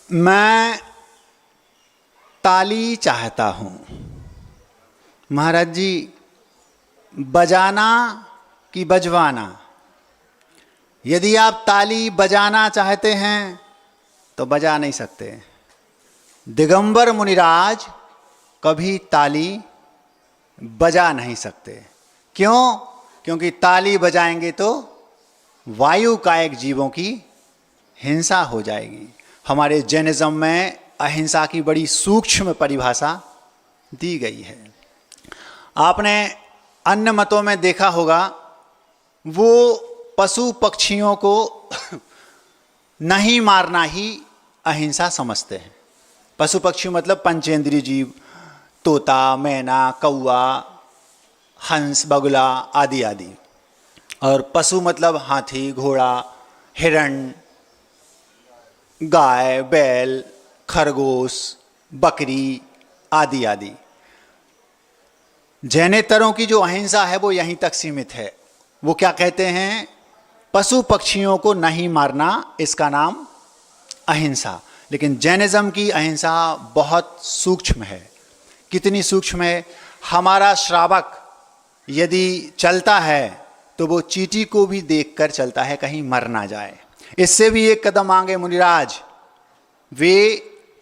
मैं ताली चाहता हूँ। महाराज जी, बजाना कि बजवाना? यदि आप ताली बजाना चाहते हैं तो बजा नहीं सकते। दिगंबर मुनिराज कभी ताली बजा नहीं सकते। क्यों? क्योंकि ताली बजाएंगे तो वायु कायिक जीवों की हिंसा हो जाएगी। हमारे जैनिज्म में अहिंसा की बड़ी सूक्ष्म परिभाषा दी गई है। आपने अन्य मतों में देखा होगा, वो पशु पक्षियों को नहीं मारना ही अहिंसा समझते हैं। पशु पक्षी मतलब पंचेंद्रिय जीव, तोता, मैना, कौआ, हंस, बगुला आदि आदि। और पशु मतलब हाथी, घोड़ा, हिरण, गाय, बैल, खरगोश, बकरी आदि आदि। जैनेतरों की जो अहिंसा है वो यहीं तक सीमित है। वो क्या कहते हैं? पशु पक्षियों को नहीं मारना, इसका नाम अहिंसा। लेकिन जैनिज्म की अहिंसा बहुत सूक्ष्म है। कितनी सूक्ष्म है? हमारा श्रावक यदि चलता है तो वो चींटी को भी देखकर चलता है, कहीं मर ना जाए। इससे भी एक कदम आगे मुनिराज, वे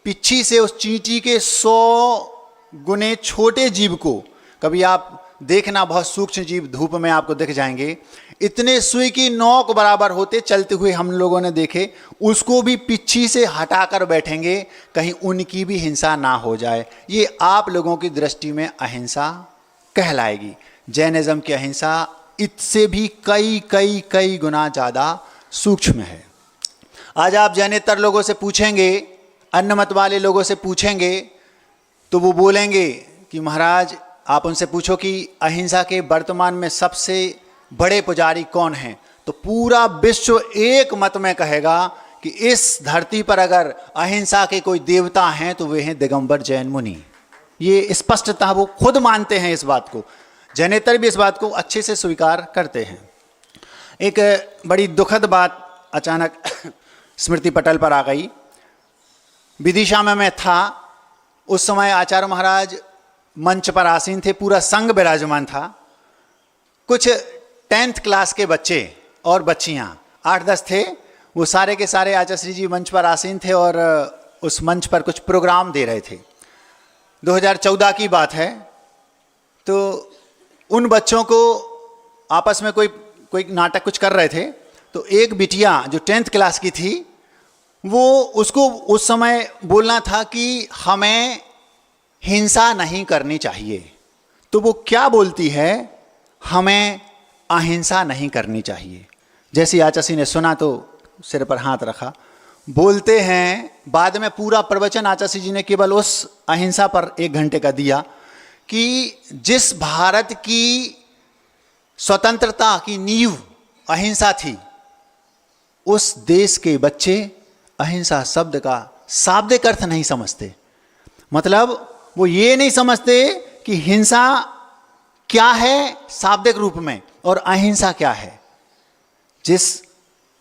पिच्छी से उस चींटी के 100 गुने छोटे जीव को, कभी आप देखना, बहुत सूक्ष्म जीव धूप में आपको दिख जाएंगे, इतने सुई की नोक बराबर होते चलते हुए हम लोगों ने देखे, उसको भी पिच्छी से हटाकर बैठेंगे, कहीं उनकी भी हिंसा ना हो जाए। ये आप लोगों की दृष्टि में अहिंसा कहलाएगी। जैनिज्म की अहिंसा इससे भी कई कई कई गुना ज़्यादा सूक्ष्म है। आज आप जैनेतर लोगों से पूछेंगे, अन्य मत वाले लोगों से पूछेंगे, तो वो बोलेंगे कि महाराज आप उनसे पूछो कि अहिंसा के वर्तमान में सबसे बड़े पुजारी कौन हैं, तो पूरा विश्व एक मत में कहेगा कि इस धरती पर अगर अहिंसा के कोई देवता हैं तो वे हैं दिगंबर जैन मुनि। ये स्पष्टतः वो खुद मानते हैं इस बात को। जैनेतर भी इस बात को अच्छे से स्वीकार करते हैं। एक बड़ी दुखद बात अचानक स्मृति पटल पर आ गई। विदिशा में मैं था, उस समय आचार्य महाराज मंच पर आसीन थे, पूरा संघ विराजमान था। कुछ 10th क्लास के बच्चे और बच्चियां 8-10 थे, वो सारे के सारे आचार्य श्री जी मंच पर आसीन थे और उस मंच पर कुछ प्रोग्राम दे रहे थे। 2014 की बात है। तो उन बच्चों को आपस में कोई नाटक कुछ कर रहे थे, तो एक बिटिया जो 10th क्लास की थी, वो उसको उस समय बोलना था कि हमें हिंसा नहीं करनी चाहिए। तो वो क्या बोलती है? हमें अहिंसा नहीं करनी चाहिए। जैसे आचार्य ने सुना तो सिर पर हाथ रखा। बोलते हैं, बाद में पूरा प्रवचन आचार्य जी ने केवल उस अहिंसा पर 1 घंटे का दिया कि जिस भारत की स्वतंत्रता की नींव अहिंसा थी, उस देश के बच्चे अहिंसा शब्द का शाब्दिक अर्थ नहीं समझते। मतलब वो ये नहीं समझते कि हिंसा क्या है शाब्दिक रूप में और अहिंसा क्या है। जिस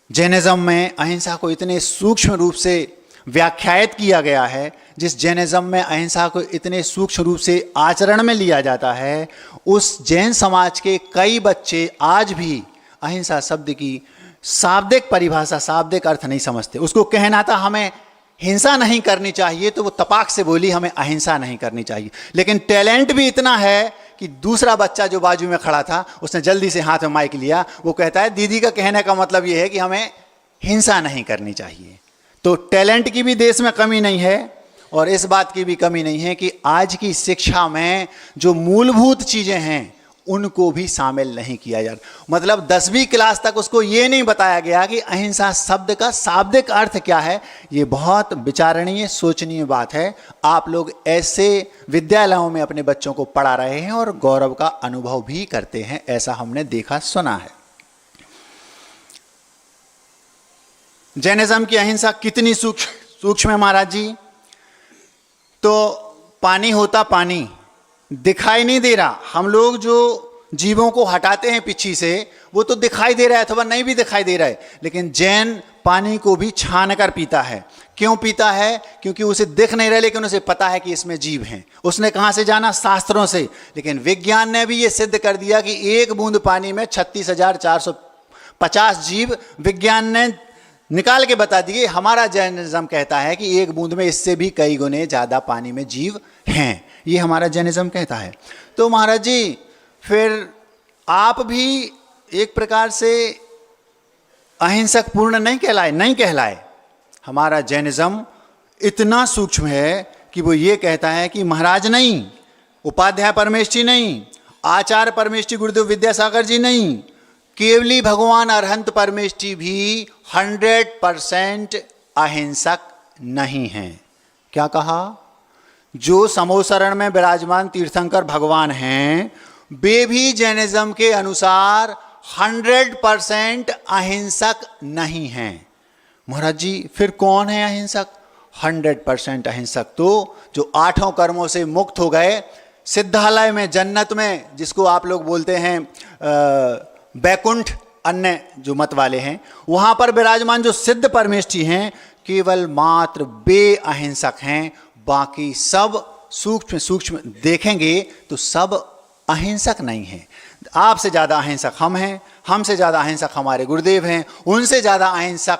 जैनिज्म में अहिंसा को इतने सूक्ष्म रूप से व्याख्यायित किया गया है, जिस जैनिज्म में अहिंसा को इतने सूक्ष्म रूप से आचरण में लिया जाता है, उस जैन समाज के कई बच्चे आज भी अहिंसा शब्द की शाब्दिक परिभाषा, शाब्दिक अर्थ नहीं समझते। उसको कहना था हमें हिंसा नहीं करनी चाहिए, तो वो तपाक से बोली हमें अहिंसा नहीं करनी चाहिए। लेकिन टैलेंट भी इतना है कि दूसरा बच्चा जो बाजू में खड़ा था, उसने जल्दी से हाथ में माइक लिया। वो कहता है दीदी का कहने का मतलब ये है कि हमें हिंसा नहीं करनी चाहिए। तो टैलेंट की भी देश में कमी नहीं है और इस बात की भी कमी नहीं है कि आज की शिक्षा में जो मूलभूत चीज़ें हैं उनको भी शामिल नहीं किया जाता। मतलब 10वीं क्लास तक उसको ये नहीं बताया गया कि अहिंसा शब्द का शाब्दिक अर्थ क्या है। ये बहुत विचारणीय, सोचनीय बात है। आप लोग ऐसे विद्यालयों में अपने बच्चों को पढ़ा रहे हैं और गौरव का अनुभव भी करते हैं, ऐसा हमने देखा सुना है। जैनिज्म की अहिंसा कितनी सूक्ष्म है महाराज जी? तो पानी होता, पानी दिखाई नहीं दे रहा। हम लोग जो जीवों को हटाते हैं पिच्छी से, वो तो दिखाई दे रहा है अथवा नहीं भी दिखाई दे रहा है, लेकिन जैन पानी को भी छान कर पीता है। क्यों पीता है? क्योंकि उसे दिख नहीं रहा, लेकिन उसे पता है कि इसमें जीव हैं। उसने कहाँ से जाना? शास्त्रों से। लेकिन विज्ञान ने भी ये सिद्ध कर दिया कि एक बूंद पानी में 36,450 जीव विज्ञान ने निकाल के बता दिए। हमारा जैनिज्म कहता है कि एक बूंद में इससे भी कई गुने ज़्यादा पानी में जीव हैं। ये हमारा जैनिज्म कहता है। तो महाराज जी, फिर आप भी एक प्रकार से अहिंसक पूर्ण नहीं कहलाए। हमारा जैनिज्म इतना सूक्ष्म है कि वो ये कहता है कि महाराज नहीं, उपाध्याय परमेष्ठी नहीं, आचार्य परमेष्ठी गुरुदेव विद्यासागर जी नहीं, केवली भगवान अरहंत परमेष्ठी भी 100% अहिंसक नहीं हैं। क्या कहा? जो समोसरण में विराजमान तीर्थंकर भगवान हैं, वे भी जैनिज्म के अनुसार 100% अहिंसक नहीं हैं। महाराज जी, फिर कौन है अहिंसक? 100% अहिंसक तो जो 8 कर्मों से मुक्त हो गए, सिद्धालय में, जन्नत में, जिसको आप लोग बोलते हैं बैकुंठ, अन्य जो मत वाले हैं, वहां पर विराजमान जो सिद्ध परमेष्ठी हैं, केवल मात्र वे अहिंसक हैं। बाकी सब सूक्ष्म सूक्ष्म देखेंगे तो सब अहिंसक नहीं हैं। आपसे ज़्यादा अहिंसक हम हैं, हमसे ज़्यादा अहिंसक हमारे गुरुदेव हैं, उनसे ज़्यादा अहिंसक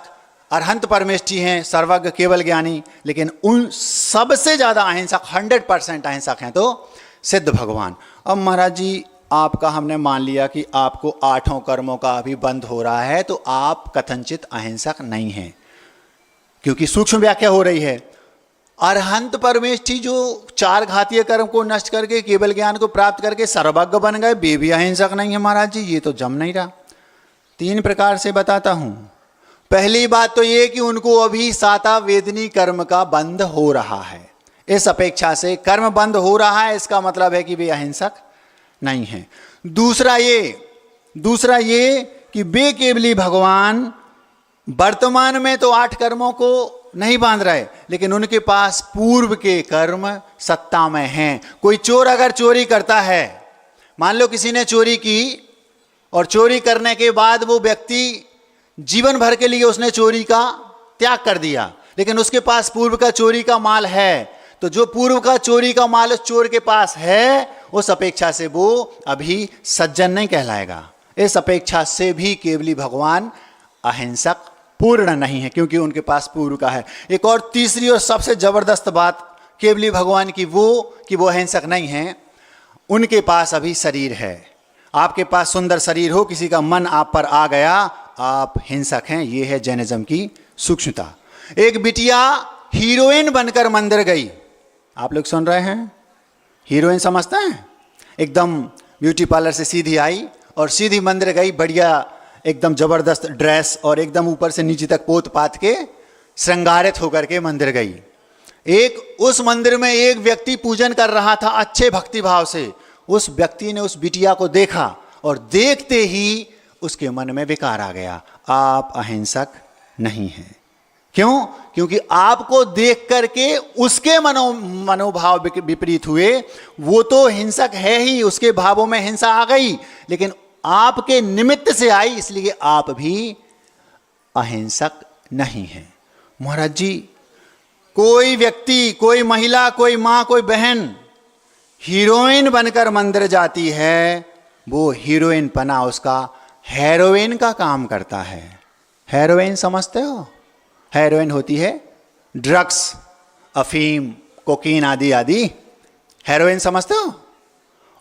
अरहंत परमेष्ठी हैं, सर्वज्ञ केवल ज्ञानी। लेकिन उन सबसे ज़्यादा अहिंसक 100% अहिंसक हैं तो सिद्ध भगवान। अब महाराज जी, आपका हमने मान लिया कि आपको 8 कर्मों का अभी बंद हो रहा है, तो आप कथनचित अहिंसक नहीं हैं, क्योंकि सूक्ष्म व्याख्या हो रही है। अरहंत परमेष्ठी जो 4 घातीय कर्म को नष्ट करके केवल ज्ञान को प्राप्त करके सर्वज्ञ बन गए, वे भी अहिंसक नहीं है महाराज जी। ये तो जम नहीं रहा। 3 प्रकार से बताता हूं। पहली बात तो ये कि उनको अभी साता वेदनी कर्म का बंध हो रहा है। इस अपेक्षा से कर्म बंद हो रहा है, इसका मतलब है कि वे अहिंसक नहीं है। दूसरा ये कि वे केवली भगवान वर्तमान में तो 8 कर्मों को नहीं बांध रहे, लेकिन उनके पास पूर्व के कर्म सत्ता में हैं। कोई चोर अगर चोरी करता है, मान लो किसी ने चोरी की और चोरी करने के बाद वो व्यक्ति जीवन भर के लिए उसने चोरी का त्याग कर दिया, लेकिन उसके पास पूर्व का चोरी का माल है, तो जो पूर्व का चोरी का माल उस चोर के पास है, उस अपेक्षा से वो अभी सज्जन नहीं कहलाएगा। इस अपेक्षा से भी केवली भगवान अहिंसक पूर्ण नहीं है, क्योंकि उनके पास पूर्व का है। एक और तीसरी और सबसे जबरदस्त बात केवली भगवान की कि वो अहिंसक नहीं है, उनके पास अभी शरीर है। आपके पास सुंदर शरीर हो, किसी का मन आप पर आ गया, आप हिंसक हैं। ये है जैनिज्म की सूक्ष्मता। एक बिटिया हीरोइन बनकर मंदिर गई। आप लोग सुन रहे हैं? हीरोइन समझते हैं? एकदम ब्यूटी पार्लर से सीधी आई और सीधी मंदिर गई, बढ़िया एकदम जबरदस्त ड्रेस और एकदम ऊपर से नीचे तक पोत पात के श्रृंगारित होकर के मंदिर गई। उस मंदिर में एक व्यक्ति पूजन कर रहा था अच्छे भक्ति भाव से। उस व्यक्ति ने उस बिटिया को देखा और देखते ही उसके मन में विकार आ गया। आप अहिंसक नहीं हैं। क्यों? क्योंकि आपको देख करके उसके मनोभाव विपरीत हुए। वो तो हिंसक है ही, उसके भावों में हिंसा आ गई, लेकिन आपके निमित्त से आई, इसलिए आप भी अहिंसक नहीं हैं। महाराज जी, कोई व्यक्ति, कोई महिला, कोई मां, कोई बहन हीरोइन बनकर मंदिर जाती है, वो हीरोइन पना उसका हेरोइन का काम करता है। हेरोइन समझते हो? हेरोइन होती है ड्रग्स, अफीम, कोकीन आदि आदि। हेरोइन समझते हो?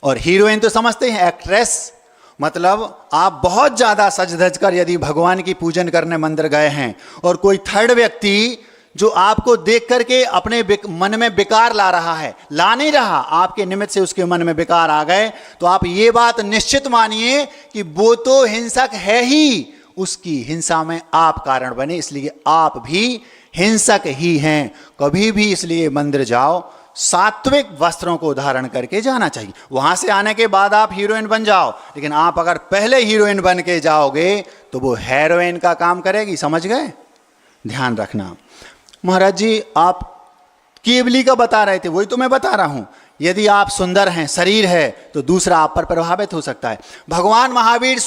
और हीरोइन तो समझते हैं एक्ट्रेस। मतलब आप बहुत ज़्यादा सज धज कर यदि भगवान की पूजन करने मंदिर गए हैं और कोई थर्ड व्यक्ति जो आपको देख करके अपने मन में विकार ला रहा है, ला नहीं रहा, आपके निमित्त से उसके मन में विकार आ गए, तो आप ये बात निश्चित मानिए कि वो तो हिंसक है ही, उसकी हिंसा में आप कारण बने, इसलिए आप भी हिंसक ही हैं। कभी भी इसलिए मंदिर जाओ, सात्विक वस्त्रों को धारण करके जाना चाहिए। वहां से आने के बाद आप हीरोइन बन जाओ, लेकिन आप अगर पहले हीरोइन बन के जाओगे तो वो हेरोइन का काम करेगी। समझ गए? ध्यान रखना। महाराज जी, आप केवली का बता रहे थे, वही तो मैं बता रहा हूं। यदि आप सुंदर हैं, शरीर है, तो दूसरा आप पर प्रभावित हो सकता है। भगवान महावीर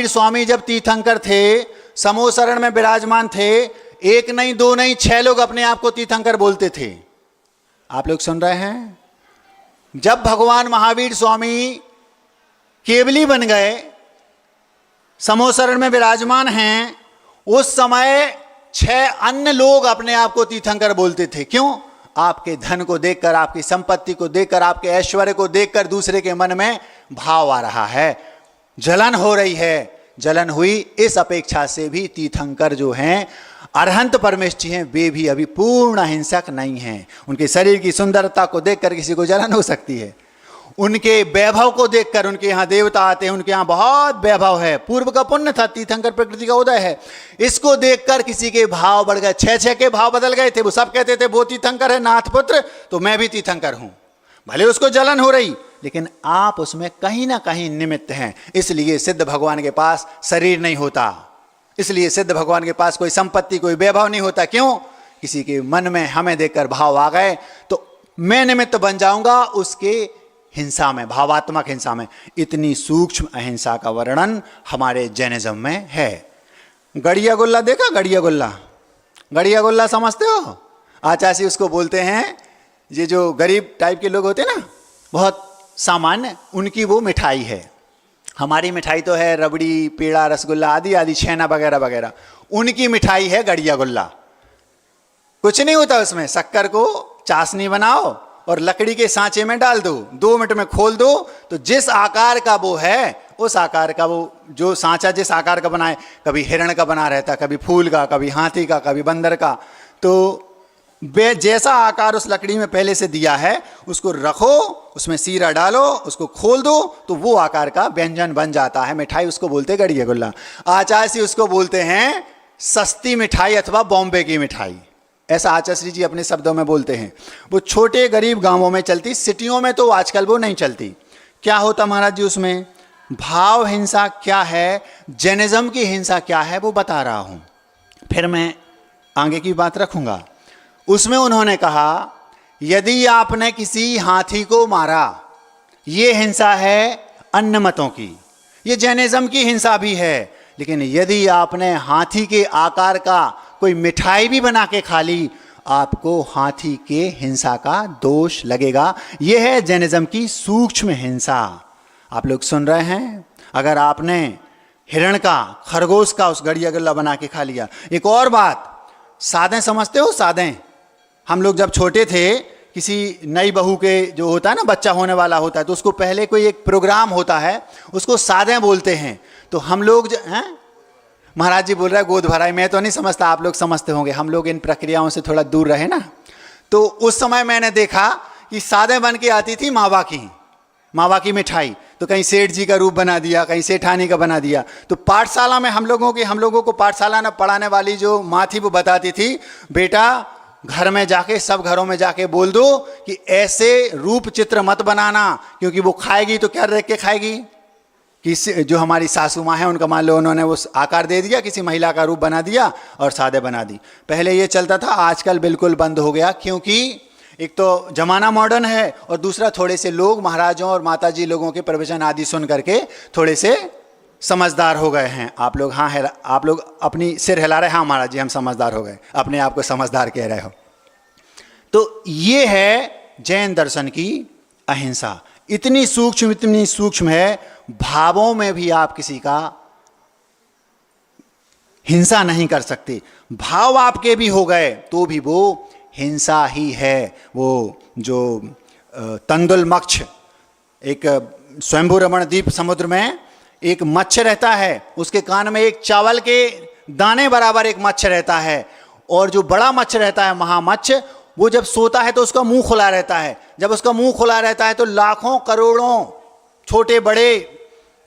स्वामी जब तीर्थंकर थे समूह शरण में विराजमान थे, एक नहीं दो नहीं 6 लोग अपने आप को तीर्थंकर बोलते थे। आप लोग सुन रहे हैं? जब भगवान महावीर स्वामी केवली बन गए, समूह शरण में विराजमान हैं, उस समय 6 अन्य लोग अपने आप को तीर्थंकर बोलते थे। क्यों? आपके धन को देखकर, आपकी संपत्ति को देखकर, आपके ऐश्वर्य को देखकर दूसरे के मन में भाव आ रहा है, जलन हो रही है। जलन हुई, इस अपेक्षा से भी तीर्थंकर जो हैं, अरहंत परमेष्ठी हैं, वे भी अभी पूर्ण अहिंसक नहीं हैं। उनके शरीर की सुंदरता को देखकर किसी को जलन हो सकती है, उनके वैभव को देखकर, उनके यहाँ देवता आते हैं, उनके यहाँ बहुत वैभव है, पूर्व का पुण्य था, तीर्थंकर प्रकृति का उदय है, इसको देखकर किसी के भाव बढ़ गए। 6 के भाव बदल गए थे। वो सब कहते थे वो तीर्थंकर है नाथ पुत्र, तो मैं भी तीर्थंकर हूं। भले उसको जलन हो रही, लेकिन आप उसमें कहीं ना कहीं निमित्त हैं। इसलिए सिद्ध भगवान के पास शरीर नहीं होता, इसलिए सिद्ध भगवान के पास कोई संपत्ति, कोई वैभव नहीं होता। क्यों? किसी के मन में हमें देखकर भाव आ गए तो मैं निमित्त बन जाऊंगा उसके हिंसा में, भावात्मक हिंसा में। इतनी सूक्ष्म अहिंसा का वर्णन हमारे जैनिज्म में है। गड़िया गुल्ला देखा? गड़िया गुल्ला, गड़िया गुल्ला समझते हो? आचासी उसको बोलते हैं। ये जो गरीब टाइप के लोग होते हैं ना, बहुत सामान्य, उनकी वो मिठाई है। हमारी मिठाई तो है रबड़ी, पेड़ा, रसगुल्ला आदि आदि, छेना वगैरह वगैरह। उनकी मिठाई है गड़िया गुल्ला। कुछ नहीं होता उसमें, शक्कर को चाशनी बनाओ और लकड़ी के सांचे में डाल दो, 2 मिनट में खोल दो, तो जिस आकार का वो है, उस आकार का वो जो सांचा जिस आकार का बनाए, कभी हिरण का बना रहता, कभी फूल का, कभी हाथी का, कभी बंदर का, तो जैसा आकार उस लकड़ी में पहले से दिया है उसको रखो, उसमें सीरा डालो, उसको खोल दो, तो वो आकार का व्यंजन बन जाता है। मिठाई उसको बोलते हैं गड़िया गुल्ला। आचार्य उसको बोलते हैं सस्ती मिठाई अथवा बॉम्बे की मिठाई, ऐसा आचार्य जी अपने शब्दों में बोलते हैं। वो छोटे गरीब गांवों में चलती, सिटियों में तो आजकल वो नहीं चलती। क्या होता महाराज जी उसमें? भाव हिंसा क्या है, जैनिज्म की हिंसा क्या है, वो बता रहा हूं, फिर मैं आगे की बात रखूंगा। उसमें उन्होंने कहा यदि आपने किसी हाथी को मारा, ये हिंसा है अन्य मतों की, ये जैनिज्म की हिंसा भी है। लेकिन यदि आपने हाथी के आकार का कोई मिठाई भी बना के खा ली, आपको हाथी के हिंसा का दोष लगेगा। यह है जैनिज्म की सूक्ष्म हिंसा। आप लोग सुन रहे हैं? अगर आपने हिरण का, खरगोश का उस गड़िया गुल्ला बना के खा लिया। एक और बात, सादें समझते हो? सादें, हम लोग जब छोटे थे, किसी नई बहू के जो होता है ना, बच्चा होने वाला होता है, तो उसको पहले कोई एक प्रोग्राम होता है, उसको सादें बोलते हैं। तो हम लोग हैं, महाराज जी बोल रहा है गोद भराई, मैं तो नहीं समझता, आप लोग समझते होंगे। हम लोग इन प्रक्रियाओं से थोड़ा दूर रहे ना, तो उस समय मैंने देखा कि सादें बन के आती थी मावा की मिठाई। तो कहीं सेठ जी का रूप बना दिया, कहीं सेठानी का बना दिया। तो पाठशाला में हम लोगों को पाठशाला में पढ़ाने वाली जो माँ थी वो बताती थी, बेटा घर में जाके, सब घरों में जाके बोल दो कि ऐसे रूप चित्र मत बनाना, क्योंकि वो खाएगी तो क्या देख के खाएगी कि जो हमारी सासू माँ है उनका, मान लो उन्होंने वो आकार दे दिया, किसी महिला का रूप बना दिया और सादे बना दी। पहले ये चलता था, आजकल बिल्कुल बंद हो गया, क्योंकि एक तो जमाना मॉडर्न है और दूसरा थोड़े से लोग महाराजों और माताजी लोगों के प्रवचन आदि सुन करके थोड़े से समझदार हो गए हैं। आप लोग हाँ है, आप लोग अपनी सिर हिला रहे, हाँ महाराज जी हम समझदार हो गए, अपने आप को समझदार कह रहे हो। तो ये है जैन दर्शन की अहिंसा। इतनी सूक्ष्म है, भावों में भी आप किसी का हिंसा नहीं कर सकते। भाव आपके भी हो गए तो भी वो हिंसा ही है। वो जो तंदुल मक्ष, एक स्वयंभू रमण द्वीप समुद्र में एक मच्छ रहता है, उसके कान में एक चावल के दाने बराबर एक मच्छ रहता है, और जो बड़ा मच्छ रहता है महामच्छ, वो जब सोता है तो उसका मुंह खुला रहता है। जब उसका मुंह खुला रहता है तो लाखों करोड़ों छोटे बड़े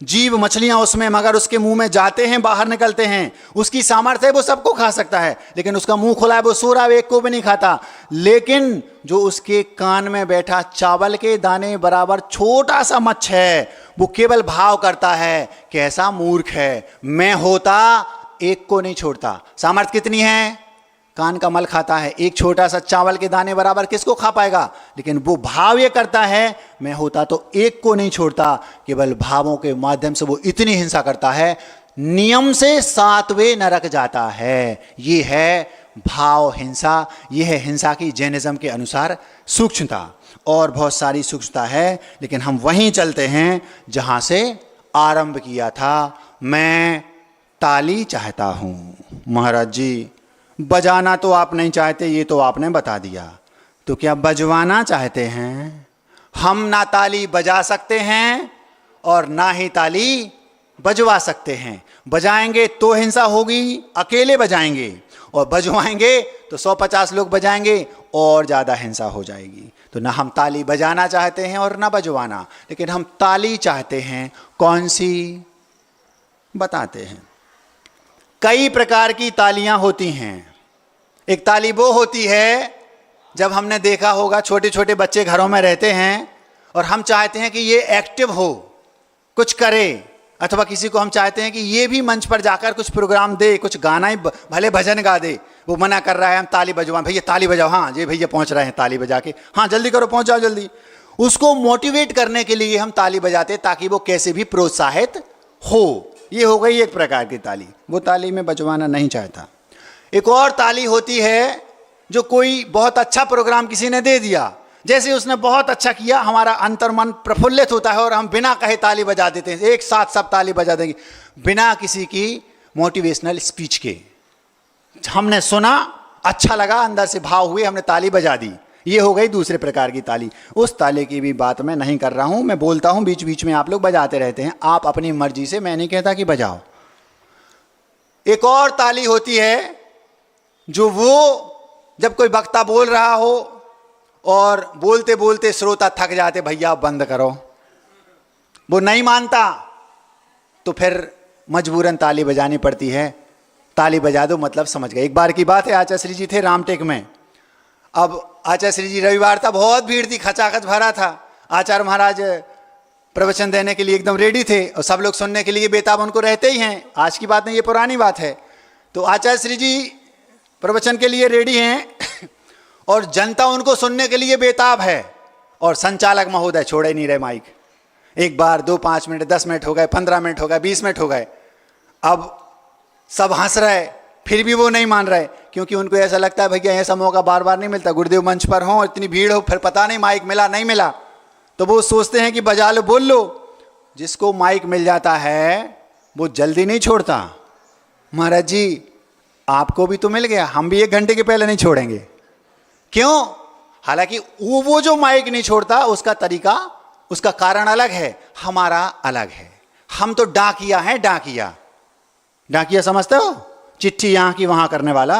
जीव मछलियां उसमें, मगर उसके मुंह में जाते हैं, बाहर निकलते हैं। उसकी सामर्थ्य है, वो सबको खा सकता है, लेकिन उसका मुंह खुला है, वो सो रहा है, एक को भी नहीं खाता। लेकिन जो उसके कान में बैठा चावल के दाने बराबर छोटा सा मच्छ है, वो केवल भाव करता है, कैसा मूर्ख है, मैं होता एक को नहीं छोड़ता। सामर्थ्य कितनी है? कान का मल खाता है, एक छोटा सा चावल के दाने बराबर किसको खा पाएगा? लेकिन वो भाव ये करता है, मैं होता तो एक को नहीं छोड़ता। केवल भावों के माध्यम से वो इतनी हिंसा करता है। नियम से 7वें नरक जाता है। ये है भाव हिंसा, ये है हिंसा की जैनिज्म के अनुसार सूक्ष्मता। और बहुत सारी सूक्ष्मता है, लेकिन हम वहीं चलते हैं जहां से आरंभ किया था। मैं ताली चाहता हूं। महाराज जी, बजाना तो आप नहीं चाहते, ये तो आपने बता दिया, तो क्या बजवाना चाहते हैं? हम ना ताली बजा सकते हैं और ना ही ताली बजवा सकते हैं। बजाएंगे तो हिंसा होगी, अकेले बजाएंगे, और बजवाएंगे तो 150 लोग बजाएंगे और ज़्यादा हिंसा हो जाएगी। तो ना हम ताली बजाना चाहते हैं और ना बजवाना, लेकिन हम ताली चाहते हैं। कौन सी? बताते हैं। कई प्रकार की तालियां होती हैं। एक ताली वो होती है, जब हमने देखा होगा छोटे छोटे बच्चे घरों में रहते हैं और हम चाहते हैं कि ये एक्टिव हो, कुछ करे, अथवा किसी को हम चाहते हैं कि ये भी मंच पर जाकर कुछ प्रोग्राम दे, कुछ गाना ही भले भजन गा दे। वो मना कर रहा है, हम ताली बजवाएं, भैया ताली बजाओ, हाँ ये भैया पहुंच रहे हैं ताली बजा के, हाँ जल्दी करो पहुंच जाओ जल्दी। उसको मोटिवेट करने के लिए हम ताली बजाते ताकि वो कैसे भी प्रोत्साहित हो। ये हो गई एक प्रकार की ताली, वो ताली में बजवाना नहीं चाहता। एक और ताली होती है, जो कोई बहुत अच्छा प्रोग्राम किसी ने दे दिया, जैसे उसने बहुत अच्छा किया, हमारा अंतर्मन प्रफुल्लित होता है और हम बिना कहे ताली बजा देते हैं। एक साथ सब ताली बजा देंगे बिना किसी की मोटिवेशनल स्पीच के। हमने सुना, अच्छा लगा, अंदर से भाव हुए, हमने ताली बजा दी। ये हो गई दूसरे प्रकार की ताली। उस ताली की भी बात मैं नहीं कर रहा हूं, मैं बोलता हूं बीच बीच में आप लोग बजाते रहते हैं, आप अपनी मर्जी से, मैं नहीं कहता कि बजाओ। एक और ताली होती है, जो वो जब कोई वक्ता बोल रहा हो और बोलते बोलते श्रोता थक जाते, भैया बंद करो, वो नहीं मानता, तो फिर मजबूरन ताली बजानी पड़ती है। ताली बजा दो मतलब समझ गए। एक बार की बात है, आचार्य श्री जी थे रामटेक में। अब आचार्य श्री जी, रविवार था, बहुत भीड़ थी, खचाखच भरा था। आचार्य महाराज प्रवचन देने के लिए एकदम रेडी थे और सब लोग सुनने के लिए बेताब उनको रहते ही हैं। आज की बात नहीं, ये पुरानी बात है। तो आचार्य श्री जी प्रवचन के लिए रेडी हैं और जनता उनको सुनने के लिए बेताब है, और संचालक महोदय छोड़े नहीं रहे माइक। एक बार, 2, 5 मिनट, 10 मिनट हो गए, 15 मिनट हो गए, 20 मिनट हो गए। अब सब हंस रहे, फिर भी वो नहीं मान रहे, क्योंकि उनको ऐसा लगता है भैया ऐसा मौका बार बार नहीं मिलता, गुरुदेव मंच पर हो, इतनी भीड़ हो, फिर पता नहीं माइक मिला नहीं मिला, तो वो सोचते हैं कि बजा लो, बोल लो। जिसको माइक मिल जाता है वो जल्दी नहीं छोड़ता। महाराज जी, आपको भी तो मिल गया, हम भी 1 घंटे के पहले नहीं छोड़ेंगे। क्यों? हालांकि वो जो माइक नहीं छोड़ता, उसका तरीका, उसका कारण अलग है, हमारा अलग है। हम तो डाकिया हैं, डाकिया। डाकिया समझते हो? चिट्ठी यहां की वहां करने वाला।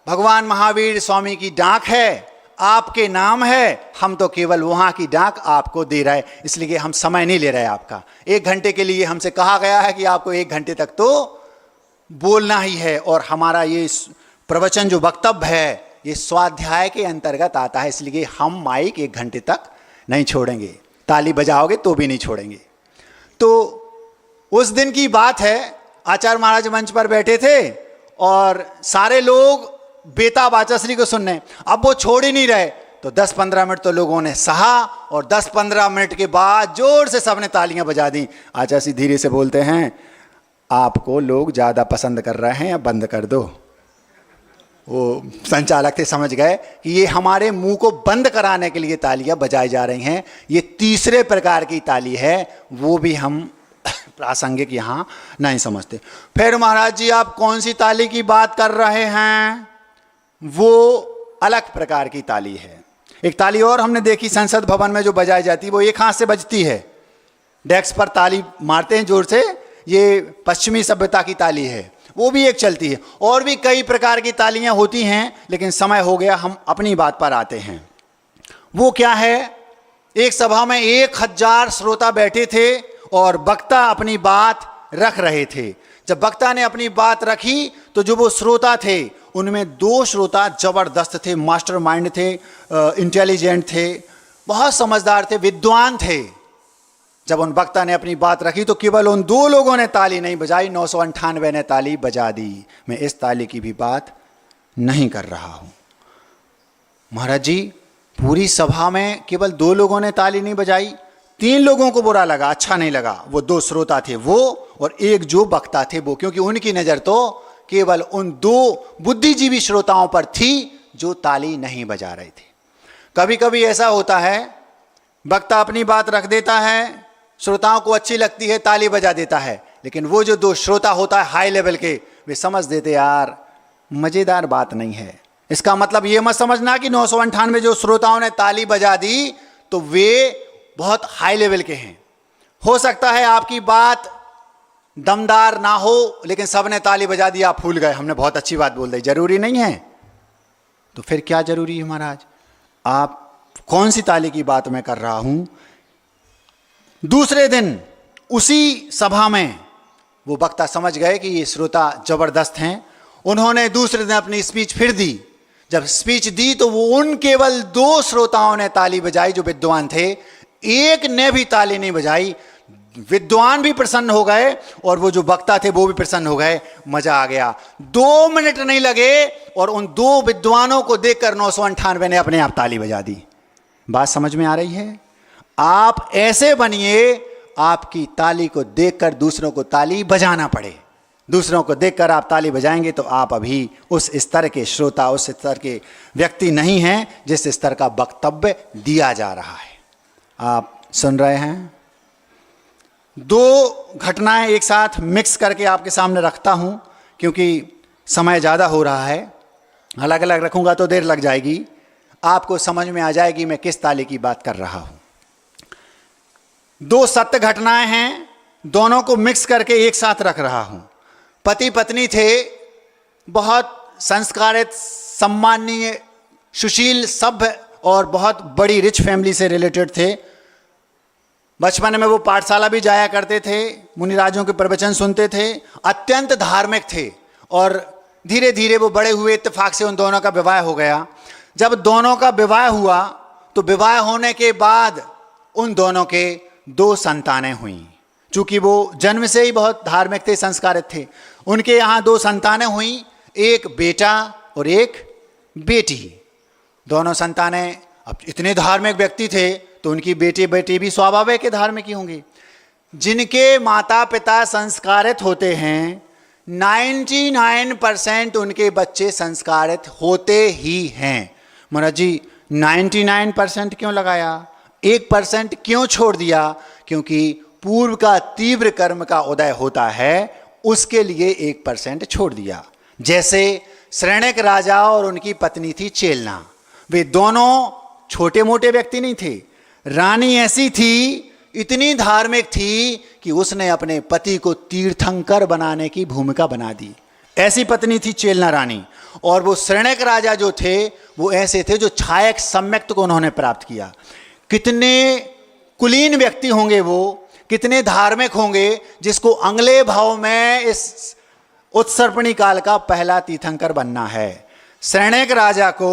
भगवान महावीर स्वामी की डाक है, आपके नाम है, हम तो केवल वहां की डाक आपको दे रहे, इसलिए हम समय नहीं ले रहे आपका। 1 घंटे के लिए हमसे कहा गया है कि आपको 1 घंटे तक तो बोलना ही है, और हमारा ये प्रवचन जो वक्तव्य है ये स्वाध्याय के अंतर्गत आता है, इसलिए हम माइक 1 घंटे तक नहीं छोड़ेंगे। ताली बजाओगे तो भी नहीं छोड़ेंगे। तो उस दिन की बात है, आचार्य महाराज मंच पर बैठे थे और सारे लोग बेताब आचार्य श्री को सुनने। अब वो छोड़ ही नहीं रहे, तो 10-15 मिनट तो लोगों ने सहा, और 10-15 मिनट के बाद जोर से सबने तालियां बजा दी। आचार्य श्री धीरे से बोलते हैं, आपको लोग ज़्यादा पसंद कर रहे हैं, या बंद कर दो। वो संचालक थे, समझ गए कि ये हमारे मुंह को बंद कराने के लिए तालियां बजाई जा रही हैं। ये तीसरे प्रकार की ताली है, वो भी हम प्रासंगिक यहाँ नहीं समझते। फिर महाराज जी, आप कौन सी ताली की बात कर रहे हैं? वो अलग प्रकार की ताली है। एक ताली और हमने देखी संसद भवन में जो बजाई जाती है, वो एक हाथ से बजती है, डेस्क पर ताली मारते हैं जोर से, ये पश्चिमी सभ्यता की ताली है, वो भी एक चलती है। और भी कई प्रकार की तालियां होती हैं, लेकिन समय हो गया, हम अपनी बात पर आते हैं। वो क्या है? एक सभा में 1000 श्रोता बैठे थे और वक्ता अपनी बात रख रहे थे। जब वक्ता ने अपनी बात रखी, तो जो वो श्रोता थे उनमें 2 श्रोता जबरदस्त थे, मास्टरमाइंड थे, इंटेलिजेंट थे, बहुत समझदार थे, विद्वान थे। जब उन वक्ता ने अपनी बात रखी तो केवल उन 2 लोगों ने ताली नहीं बजाई, 998 ने ताली बजा दी। मैं इस ताली की भी बात नहीं कर रहा हूं। महाराज जी, पूरी सभा में केवल 2 लोगों ने ताली नहीं बजाई, 3 लोगों को बुरा लगा, अच्छा नहीं लगा। वो 2 श्रोता थे वो, और एक जो वक्ता थे वो, क्योंकि उनकी नजर तो केवल उन 2 बुद्धिजीवी श्रोताओं पर थी जो ताली नहीं बजा रहे थे। कभी कभी ऐसा होता है, वक्ता अपनी बात रख देता है, श्रोताओं को अच्छी लगती है, ताली बजा देता है, लेकिन वो जो 2 श्रोता होता है हाई लेवल के, वे समझ देते यार मजेदार बात नहीं है। इसका मतलब ये मत समझना कि 998 जो श्रोताओं ने ताली बजा दी तो वे बहुत हाई लेवल के हैं। हो सकता है आपकी बात दमदार ना हो, लेकिन सबने ताली बजा दी, आप फूल गए, हमने बहुत अच्छी बात बोल दी। जरूरी नहीं है। तो फिर क्या जरूरी है महाराज? आप कौन सी ताली की बात मैं कर रहा हूं? दूसरे दिन उसी सभा में वो वक्ता समझ गए कि ये श्रोता जबरदस्त हैं। उन्होंने दूसरे दिन अपनी स्पीच फिर दी। जब स्पीच दी तो वो उन केवल 2 श्रोताओं ने ताली बजाई जो विद्वान थे, एक ने भी ताली नहीं बजाई। विद्वान भी प्रसन्न हो गए और वो जो वक्ता थे वो भी प्रसन्न हो गए। मजा आ गया। 2 मिनट नहीं लगे और उन 2 विद्वानों को देखकर 998 ने अपने आप ताली बजा दी। बात समझ में आ रही है? आप ऐसे बनिए आपकी ताली को देखकर दूसरों को ताली बजाना पड़े। दूसरों को देखकर आप ताली बजाएंगे तो आप अभी उस स्तर के श्रोता, उस स्तर के व्यक्ति नहीं हैं जिस स्तर का वक्तव्य दिया जा रहा है। आप सुन रहे हैं? 2 घटनाएं एक साथ मिक्स करके आपके सामने रखता हूं क्योंकि समय ज़्यादा हो रहा है। अलग अलग रखूंगा तो देर लग जाएगी। आपको समझ में आ जाएगी मैं किस ताली की बात कर रहा हूं। 2 सत्य घटनाएं हैं, दोनों को मिक्स करके एक साथ रख रहा हूं। पति पत्नी थे, बहुत संस्कारित, सम्माननीय, सुशील, सभ्य और बहुत बड़ी रिच फैमिली से रिलेटेड थे। बचपन में वो पाठशाला भी जाया करते थे, मुनिराजों के प्रवचन सुनते थे, अत्यंत धार्मिक थे और धीरे धीरे वो बड़े हुए। इत्तेफाक से उन दोनों का विवाह हो गया। जब दोनों का विवाह हुआ तो विवाह होने के बाद उन दोनों के 2 संतानें हुईं। चूंकि वो जन्म से ही बहुत धार्मिक थे, संस्कारित थे, उनके यहाँ 2 संतानें हुईं, एक बेटा और एक बेटी। दोनों संतानें अब इतने धार्मिक व्यक्ति थे तो उनकी बेटी भी स्वाभाविक के धार्मिक ही होंगे। जिनके माता पिता संस्कारित होते हैं 99% उनके बच्चे संस्कारित होते ही हैं। महाराज जी 99% क्यों लगाया? 1% क्यों छोड़ दिया? क्योंकि पूर्व का तीव्र कर्म का उदय होता है, उसके लिए 1% छोड़ दिया। जैसे शृणिक राजा और उनकी पत्नी थी चेलना, वे दोनों छोटे मोटे व्यक्ति नहीं थे। रानी ऐसी थी, इतनी धार्मिक थी कि उसने अपने पति को तीर्थंकर बनाने की भूमिका बना दी। ऐसी पत्नी थी चेलना रानी। और वो शृणिक राजा जो थे वो ऐसे थे जो छायक सम्यक्त को उन्होंने प्राप्त किया। कितने कुलीन व्यक्ति होंगे वो, कितने धार्मिक होंगे जिसको अगले भाव में इस उत्सर्पणी काल का पहला तीर्थंकर बनना है। शृणिक राजा को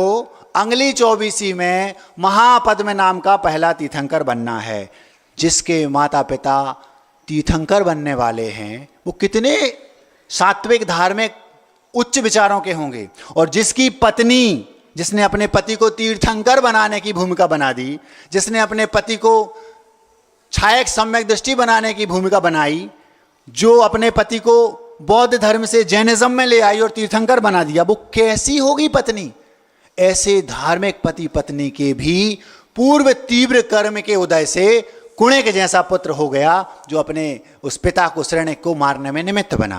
अंगली 24 में महापद्म नाम का पहला तीर्थंकर बनना है। जिसके माता पिता तीर्थंकर बनने वाले हैं वो कितने सात्विक, धार्मिक, उच्च विचारों के होंगे। और जिसकी पत्नी, जिसने अपने पति को तीर्थंकर बनाने की भूमिका बना दी, जिसने अपने पति को छायक सम्यक दृष्टि बनाने की भूमिका बनाई, जो अपने पति को बौद्ध धर्म से जैनिज्म में ले आई और तीर्थंकर बना दिया, वो कैसी होगी पत्नी? ऐसे धार्मिक पति पत्नी के भी पूर्व तीव्र कर्म के उदय से कुणे के जैसा पुत्र हो गया जो अपने उस पिता को, शृणिक को मारने में निमित्त बना।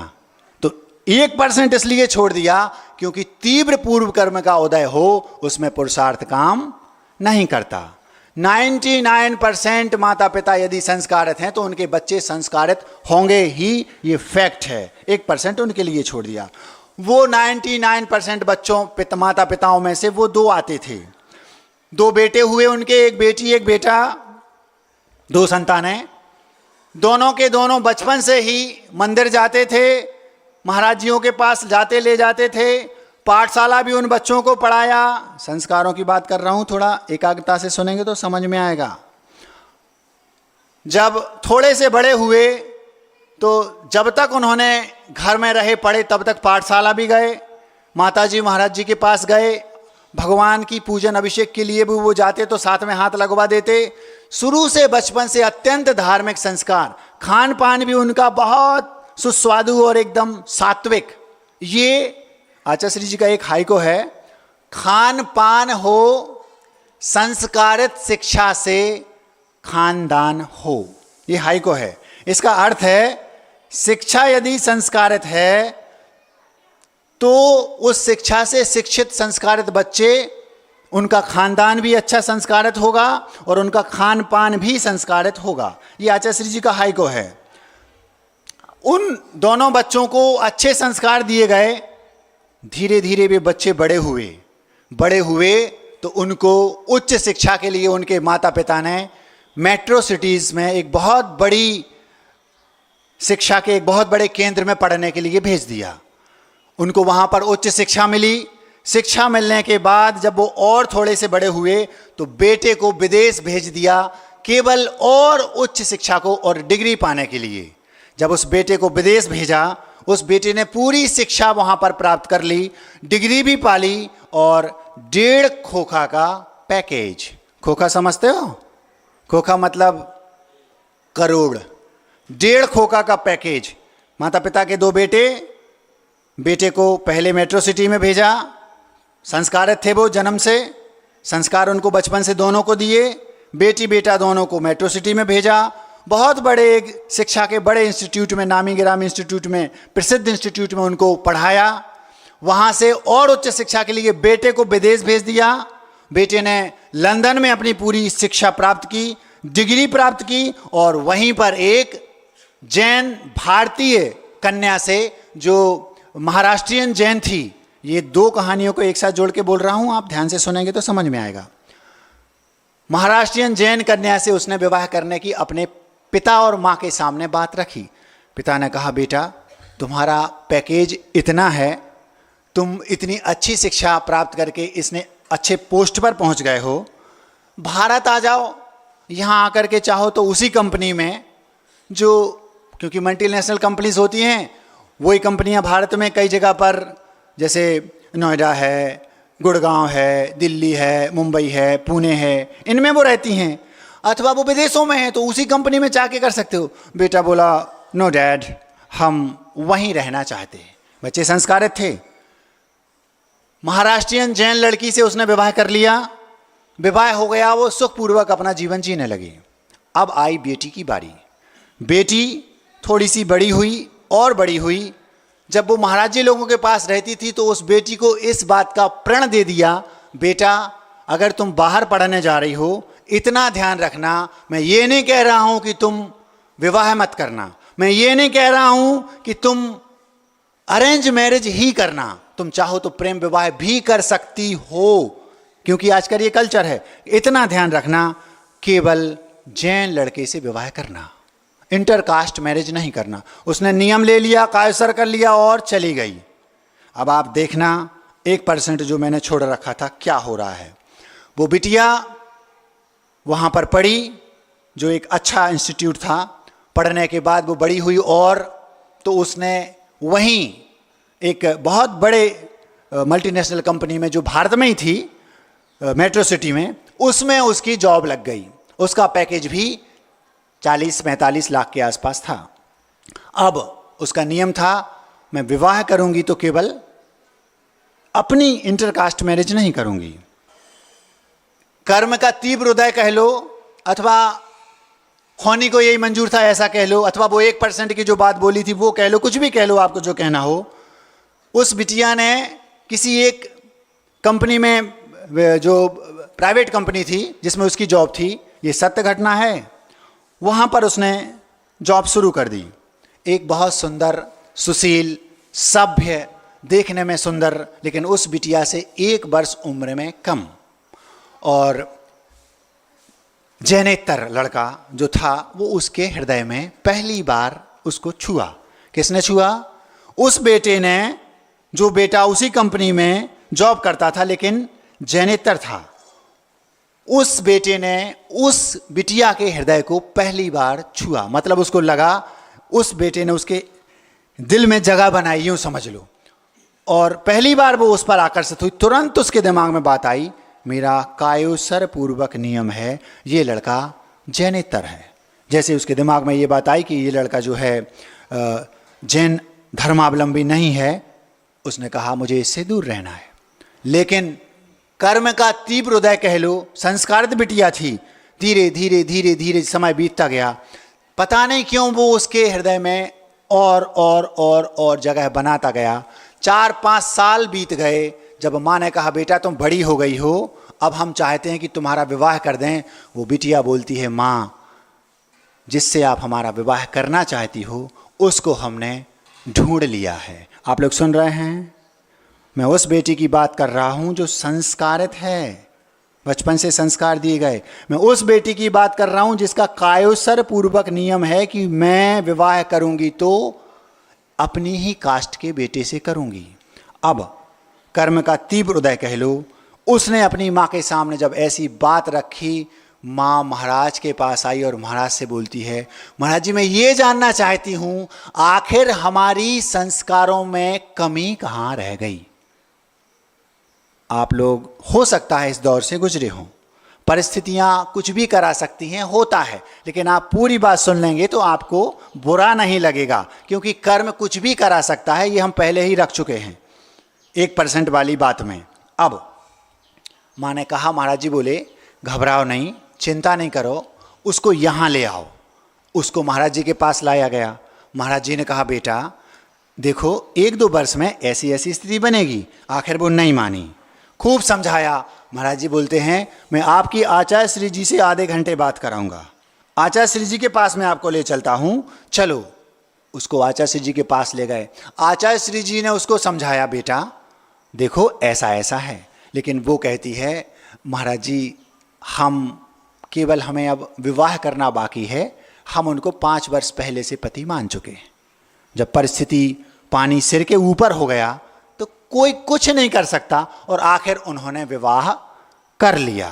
तो 1% इसलिए छोड़ दिया क्योंकि तीव्र पूर्व कर्म का उदय हो उसमें पुरुषार्थ काम नहीं करता। 99% माता पिता यदि संस्कारित हैं तो उनके बच्चे संस्कारित होंगे ही, ये फैक्ट है। 1% उनके लिए छोड़ दिया। वो 99% बच्चों माता पिताओं में से वो 2 आते थे। 2 बेटे हुए उनके, एक बेटी एक बेटा, 2 संतानें। दोनों के दोनों बचपन से ही मंदिर जाते थे, महाराज जियों के पास जाते ले जाते थे, पाठशाला भी उन बच्चों को पढ़ाया। संस्कारों की बात कर रहा हूं, थोड़ा एकाग्रता से सुनेंगे तो समझ में आएगा। जब थोड़े से बड़े हुए तो जब तक उन्होंने घर में रहे, पढ़े, तब तक पाठशाला भी गए, माताजी महाराज जी के पास गए, भगवान की पूजन अभिषेक के लिए भी वो जाते तो साथ में हाथ लगवा देते। शुरू से बचपन से अत्यंत धार्मिक संस्कार, खान पान भी उनका बहुत सुस्वादु और एकदम सात्विक। ये आचार्य जी का एक हाइको है, खान पान हो संस्कारित शिक्षा से खानदान हो। ये हाइको है। इसका अर्थ है शिक्षा यदि संस्कारित है तो उस शिक्षा से शिक्षित संस्कारित बच्चे, उनका खानदान भी अच्छा संस्कारित होगा और उनका खान पान भी संस्कारित होगा। ये आचार्य जी का हाइको है। उन दोनों बच्चों को अच्छे संस्कार दिए गए, धीरे धीरे वे बच्चे बड़े हुए तो उनको उच्च शिक्षा के लिए उनके माता पिता ने मेट्रो सिटीज़ में एक बहुत बड़ी शिक्षा के एक बहुत बड़े केंद्र में पढ़ने के लिए भेज दिया। उनको वहाँ पर उच्च शिक्षा मिली। शिक्षा मिलने के बाद जब वो और थोड़े से बड़े हुए तो बेटे को विदेश भेज दिया, केवल और उच्च शिक्षा को और डिग्री पाने के लिए। जब उस बेटे को विदेश भेजा, उस बेटे ने पूरी शिक्षा वहाँ पर प्राप्त कर ली, डिग्री भी पाली और 1.5 खोखा का पैकेज। खोखा समझते हो? खोखा मतलब करोड़। 1.5 खोखा का पैकेज। माता पिता के 2 बेटे को पहले मेट्रो सिटी में भेजा, संस्कारित थे वो जन्म से, संस्कार उनको बचपन से दोनों को दिए। बेटी बेटा दोनों को मेट्रो सिटी में भेजा, बहुत बड़े शिक्षा के बड़े इंस्टीट्यूट में, नामी गिरामी इंस्टीट्यूट में, प्रसिद्ध इंस्टीट्यूट में उनको पढ़ाया। वहाँ से और उच्च शिक्षा के लिए बेटे को विदेश भेज दिया। बेटे ने लंदन में अपनी पूरी शिक्षा प्राप्त की, डिग्री प्राप्त की और वहीं पर एक जैन भारतीय कन्या से जो महाराष्ट्रियन जैन थी, ये 2 कहानियों को एक साथ जोड़ के बोल रहा हूं, आप ध्यान से सुनेंगे तो समझ में आएगा। महाराष्ट्रियन जैन कन्या से उसने विवाह करने की अपने पिता और माँ के सामने बात रखी। पिता ने कहा, बेटा तुम्हारा पैकेज इतना है, तुम इतनी अच्छी शिक्षा प्राप्त करके इसने अच्छे पोस्ट पर पहुंच गए हो, भारत आ जाओ। यहाँ आकर के चाहो तो उसी कंपनी में जो, क्योंकि मल्टीनेशनल कंपनीज होती हैं, वही कंपनियां भारत में कई जगह पर, जैसे नोएडा है, गुड़गांव है, दिल्ली है, मुंबई है, पुणे है, इनमें वो रहती हैं। अथवा वो विदेशों में है तो उसी कंपनी में जाके कर सकते हो। बेटा बोला, नो डैड, हम वहीं रहना चाहते हैं। बच्चे संस्कारित थे। महाराष्ट्रियन जैन लड़की से उसने विवाह कर लिया, विवाह हो गया, वो सुखपूर्वक अपना जीवन जीने लगे। अब आई बेटी की बारी। बेटी थोड़ी सी बड़ी हुई और बड़ी हुई। जब वो महाराज जी लोगों के पास रहती थी तो उस बेटी को इस बात का प्रण दे दिया, बेटा अगर तुम बाहर पढ़ने जा रही हो, इतना ध्यान रखना, मैं ये नहीं कह रहा हूं कि तुम विवाह मत करना, मैं ये नहीं कह रहा हूं कि तुम अरेंज मैरिज ही करना, तुम चाहो तो प्रेम विवाह भी कर सकती हो, क्योंकि आजकल ये कल्चर है। इतना ध्यान रखना, केवल जैन लड़के से विवाह करना, इंटरकास्ट मैरिज नहीं करना। उसने नियम ले लिया, कायसर कर लिया और चली गई। अब आप देखना 1% जो मैंने छोड़ रखा था क्या हो रहा है। वो बिटिया वहाँ पर पढ़ी, जो एक अच्छा इंस्टीट्यूट था। पढ़ने के बाद वो बड़ी हुई और तो उसने वहीं एक बहुत बड़े मल्टीनेशनल कंपनी में, जो भारत में ही थी, मेट्रो सिटी में, उसमें उसकी जॉब लग गई। उसका पैकेज भी 40-45 लाख के आसपास था। अब उसका नियम था, मैं विवाह करूंगी तो केवल अपनी इंटरकास्ट मैरिज नहीं करूंगी। कर्म का तीव्र उदय कह लो, अथवा खोनी को यही मंजूर था ऐसा कह लो, अथवा वो 1% की जो बात बोली थी वो कह लो, कुछ भी कह लो, आपको जो कहना हो। उस बिटिया ने किसी एक कंपनी में, जो प्राइवेट कंपनी थी जिसमें उसकी जॉब थी, ये सत्य घटना है, वहाँ पर उसने जॉब शुरू कर दी। एक बहुत सुंदर, सुशील, सभ्य, देखने में सुंदर, लेकिन उस बिटिया से 1 वर्ष उम्र में कम और जैनेतर लड़का जो था, वो उसके हृदय में पहली बार उसको छुआ। किसने छुआ? उस बेटे ने, जो बेटा उसी कंपनी में जॉब करता था लेकिन जैनेतर था। उस बेटे ने उस बिटिया के हृदय को पहली बार छुआ, मतलब उसको लगा, उस बेटे ने उसके दिल में जगह बनाई, यूं समझ लो। और पहली बार वो उस पर आकर्षित हुई। तुरंत उसके दिमाग में बात आई, मेरा कायोसर पूर्वक नियम है, ये लड़का जैनेतर है। जैसे उसके दिमाग में ये बात आई कि ये लड़का जो है जैन धर्मावलंबी नहीं है, उसने कहा मुझे इससे दूर रहना है। लेकिन कर्म का तीव्र उदय कह लो, संस्कारित बिटिया थी, धीरे धीरे धीरे धीरे समय बीतता गया, पता नहीं क्यों वो उसके हृदय में और जगह बनाता गया। 4-5 साल बीत गए। जब माँ ने कहा बेटा तुम बड़ी हो गई हो, अब हम चाहते हैं कि तुम्हारा विवाह कर दें, वो बिटिया बोलती है माँ जिससे आप हमारा विवाह करना चाहती हो उसको हमने ढूंढ लिया है। आप लोग सुन रहे हैं? मैं उस बेटी की बात कर रहा हूं जो संस्कारित है, बचपन से संस्कार दिए गए। मैं उस बेटी की बात कर रहा हूं जिसका कायोत्सर्ग पूर्वक नियम है कि मैं विवाह करूंगी तो अपनी ही कास्ट के बेटे से करूंगी। अब कर्म का तीव्र उदय कह लो, उसने अपनी माँ के सामने जब ऐसी बात रखी, माँ महाराज के पास आई और महाराज से बोलती है महाराज जी मैं ये जानना चाहती हूँ आखिर हमारी संस्कारों में कमी कहाँ रह गई। आप लोग हो सकता है इस दौर से गुजरे हों, परिस्थितियां कुछ भी करा सकती हैं, होता है, लेकिन आप पूरी बात सुन लेंगे तो आपको बुरा नहीं लगेगा, क्योंकि कर्म कुछ भी करा सकता है, ये हम पहले ही रख चुके हैं 1% वाली बात में। अब माँ ने कहा, महाराज जी बोले घबराओ नहीं, चिंता नहीं करो, उसको यहाँ ले आओ। उसको महाराज जी के पास लाया गया। महाराज जी ने कहा बेटा देखो 1-2 वर्ष में ऐसी ऐसी स्थिति बनेगी। आखिर वो नहीं मानी, खूब समझाया। महाराज जी बोलते हैं मैं आपकी आचार्य श्री जी से आधे घंटे बात कराऊंगा, आचार्य श्री जी के पास मैं आपको ले चलता हूँ, चलो। उसको आचार्य श्री जी के पास ले गए। आचार्य श्री जी ने उसको समझाया बेटा देखो ऐसा ऐसा है, लेकिन वो कहती है महाराज जी हम केवल हमें अब विवाह करना बाकी है, हम उनको 5 वर्ष पहले से पति मान चुके हैं। जब परिस्थिति पानी सिर के ऊपर हो गया तो कोई कुछ नहीं कर सकता, और आखिर उन्होंने विवाह कर लिया।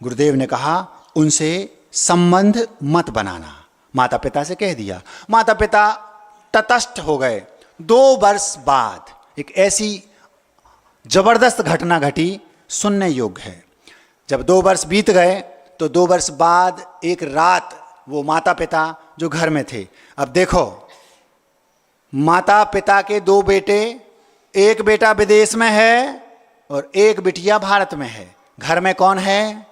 गुरुदेव ने कहा उनसे संबंध मत बनाना, माता पिता से कह दिया। माता पिता तटस्थ हो गए। 2 वर्ष बाद एक ऐसी जबरदस्त घटना घटी, सुनने योग्य है। जब 2 वर्ष बीत गए तो 2 वर्ष बाद एक रात वो माता पिता जो घर में थे, अब देखो माता पिता के 2 बेटे, एक बेटा विदेश में है और एक बिटिया भारत में है, घर में कौन है?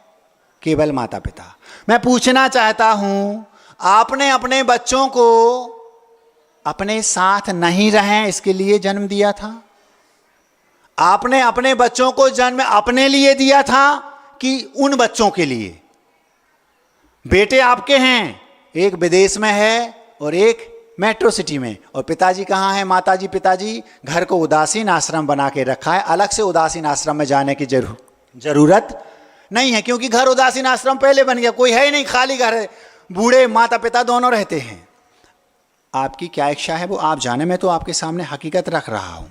केवल माता पिता। मैं पूछना चाहता हूं आपने अपने बच्चों को अपने साथ नहीं रहें इसके लिए जन्म दिया था? आपने अपने बच्चों को जन्म अपने लिए दिया था कि उन बच्चों के लिए? बेटे आपके हैं, एक विदेश में है और एक मेट्रो सिटी में, और पिताजी कहाँ हैं? माताजी पिताजी घर को उदासीन आश्रम बना के रखा है, अलग से उदासीन आश्रम में जाने की जरूरत नहीं है, क्योंकि घर उदासीन आश्रम पहले बन गया, कोई है ही नहीं, खाली घर है, बूढ़े माता पिता दोनों रहते हैं। आपकी क्या इच्छा है वो आप जाने, में तो आपके सामने हकीकत रख रहा हूं।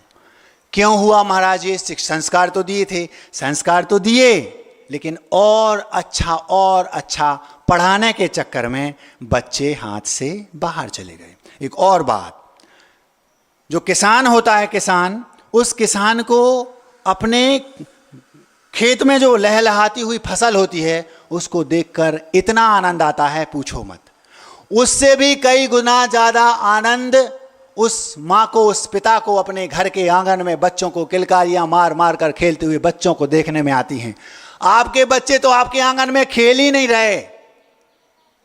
क्यों हुआ महाराज ये? संस्कार तो दिए थे, संस्कार तो दिए, लेकिन और अच्छा पढ़ाने के चक्कर में बच्चे हाथ से बाहर चले गए। एक और बात, जो किसान होता है, किसान, उस किसान को अपने खेत में जो लहलहाती हुई फसल होती है उसको देखकर इतना आनंद आता है पूछो मत। उससे भी कई गुना ज्यादा आनंद उस माँ को, उस पिता को अपने घर के आंगन में बच्चों को किलकारियां मार मार कर खेलते हुए बच्चों को देखने में आती हैं। आपके बच्चे तो आपके आंगन में खेल ही नहीं रहे,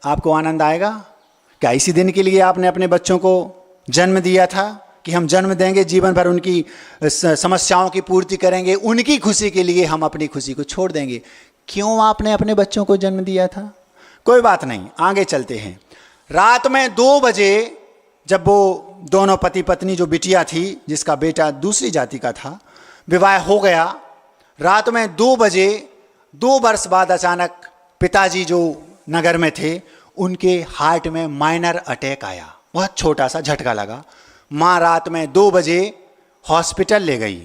आपको आनंद आएगा क्या? इसी दिन के लिए आपने अपने बच्चों को जन्म दिया था कि हम जन्म देंगे, जीवन भर उनकी समस्याओं की पूर्ति करेंगे, उनकी खुशी के लिए हम अपनी खुशी को छोड़ देंगे। क्यों आपने अपने बच्चों को जन्म दिया था? कोई बात नहीं, आगे चलते हैं। रात में 2 बजे जब वो दोनों पति पत्नी, जो बिटिया थी जिसका बेटा दूसरी जाति का था, विवाह हो गया, रात में 2 बजे 2 वर्ष बाद अचानक पिताजी जो नगर में थे उनके हार्ट में माइनर अटैक आया, बहुत छोटा सा झटका लगा। माँ रात में 2 बजे हॉस्पिटल ले गई।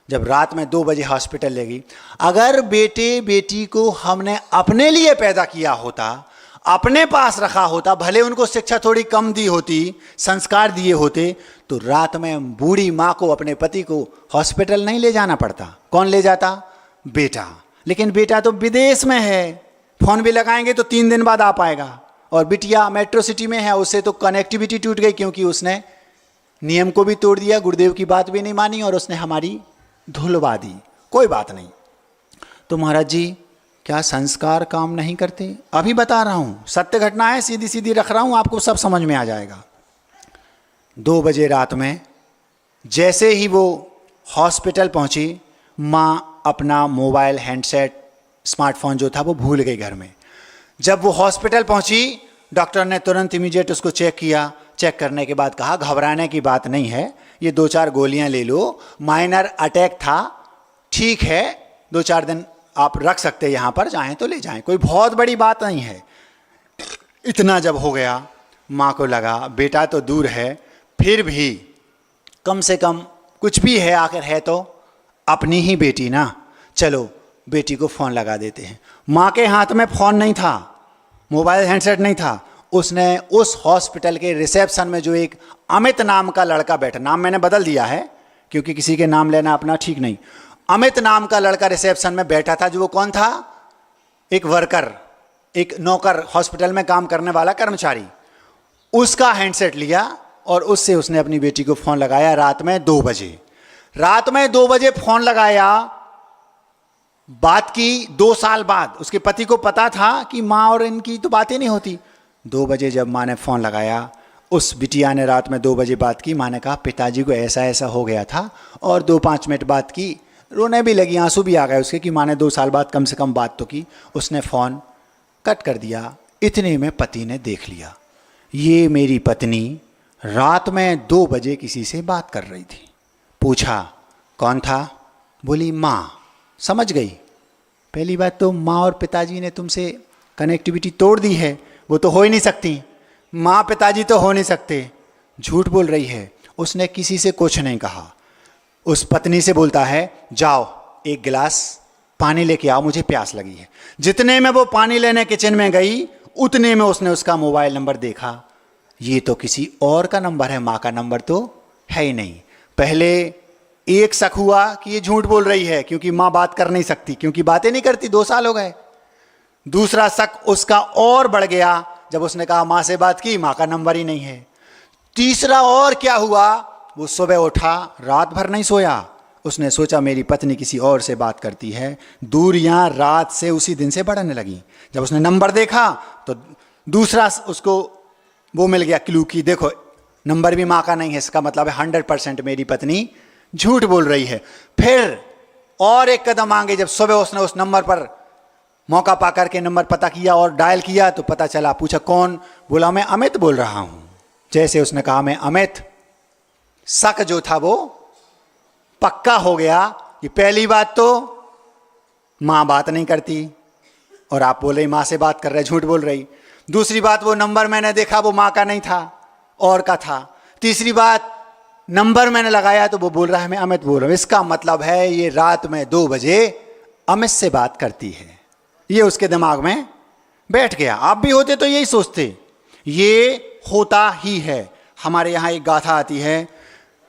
जब रात में 2 बजे हॉस्पिटल ले गई, अगर बेटे बेटी को हमने अपने लिए पैदा किया होता, अपने पास रखा होता, भले उनको शिक्षा थोड़ी कम दी होती, संस्कार दिए होते, तो रात में बूढ़ी माँ को, अपने पति को हॉस्पिटल नहीं ले जाना पड़ता। कौन ले जाता? बेटा। लेकिन बेटा तो विदेश में है, फ़ोन भी लगाएंगे तो 3 दिन बाद आ पाएगा। और बिटिया मेट्रो सिटी में है, उससे तो कनेक्टिविटी टूट गई, क्योंकि उसने नियम को भी तोड़ दिया, गुरुदेव की बात भी नहीं मानी और उसने हमारी धुलवा दी। कोई बात नहीं। तो महाराज जी क्या संस्कार काम नहीं करते? अभी बता रहा हूँ, सत्य घटना है, सीधी सीधी रख रहा हूँ, आपको सब समझ में आ जाएगा। 2 बजे रात में जैसे ही वो हॉस्पिटल पहुँची, माँ अपना मोबाइल हैंडसेट स्मार्टफोन जो था वो भूल गई घर में। जब वो हॉस्पिटल पहुँची, डॉक्टर ने तुरंत इमीडिएट उसको चेक किया। चेक करने के बाद कहा घबराने की बात नहीं है, ये 2-4 गोलियां ले लो, माइनर अटैक था, ठीक है, 2-4 दिन आप रख सकते हैं यहाँ पर, चाहें तो ले जाएं, कोई बहुत बड़ी बात नहीं है। इतना जब हो गया, माँ को लगा बेटा तो दूर है, फिर भी कम से कम कुछ भी है, आखिर है तो अपनी ही बेटी ना, चलो बेटी को फ़ोन लगा देते हैं। माँ के हाथ में फ़ोन नहीं था, मोबाइल हैंडसेट नहीं था। उसने उस हॉस्पिटल के रिसेप्शन में जो एक अमित नाम का लड़का बैठा, नाम मैंने बदल दिया है क्योंकि किसी के नाम लेना अपना ठीक नहीं, अमित नाम का लड़का रिसेप्शन में बैठा था। जो वो कौन था? एक वर्कर, एक नौकर, हॉस्पिटल में काम करने वाला कर्मचारी। उसका हैंडसेट लिया और उससे उसने अपनी बेटी को फ़ोन लगाया रात में 2 बजे। रात में 2 बजे फ़ोन लगाया, बात की 2 साल बाद। उसके पति को पता था कि माँ और इनकी तो बातें नहीं होती। 2 बजे जब माँ ने फ़ोन लगाया, उस बिटिया ने रात में 2 बजे बात की। माँ ने कहा पिताजी को ऐसा ऐसा हो गया था, और 2-5 मिनट बात की, रोने भी लगी, आंसू भी आ गए उसके कि माँ ने 2 साल बाद कम से कम बात तो की। उसने फ़ोन कट कर दिया। इतने में पति ने देख लिया, ये मेरी पत्नी रात में 2 बजे किसी से बात कर रही थी। पूछा कौन था? बोली माँ। समझ गई, पहली बात तो माँ और पिताजी ने तुमसे कनेक्टिविटी तोड़ दी है, वो तो हो ही नहीं सकती, माँ पिताजी तो हो नहीं सकते, झूठ बोल रही है। उसने किसी से कुछ नहीं कहा। उस पत्नी से बोलता है जाओ 1 गिलास पानी लेके आओ, मुझे प्यास लगी है। जितने में वो पानी लेने किचन में गई, उतने में उसने उसका मोबाइल नंबर देखा। ये तो किसी और का नंबर है, माँ का नंबर तो है ही नहीं। पहले एक शक हुआ कि ये झूठ बोल रही है क्योंकि माँ बात कर नहीं सकती, क्योंकि बातें नहीं करती, 2 साल हो गए। दूसरा शक उसका और बढ़ गया जब उसने कहा माँ से बात की, माँ का नंबर ही नहीं है। तीसरा और क्या हुआ, वो सुबह उठा, रात भर नहीं सोया। उसने सोचा मेरी पत्नी किसी और से बात करती है। दूरियां रात से उसी दिन से बढ़ने लगी। जब उसने नंबर देखा तो दूसरा उसको वो मिल गया क्लू की देखो नंबर भी माँ का नहीं है, इसका मतलब है 100% मेरी पत्नी झूठ बोल रही है। फिर और एक कदम आगे, जब सुबह उसने उस नंबर पर मौका पाकर के नंबर पता किया और डायल किया तो पता चला। पूछा कौन? बोला मैं अमित बोल रहा हूं। जैसे उसने कहा मैं अमित, शक जो था वो पक्का हो गया कि पहली बात तो माँ बात नहीं करती और आप बोल रही माँ से बात कर रहे, झूठ बोल रही। दूसरी बात वो नंबर मैंने देखा वो माँ का नहीं था, और का था। तीसरी बात नंबर मैंने लगाया तो वो बोल रहा है मैं अमित बोल रहा हूं। इसका मतलब है ये रात में 2 बजे अमित से बात करती है। ये उसके दिमाग में बैठ गया। आप भी होते तो यही सोचते। ये होता ही है। हमारे यहां एक गाथा आती है,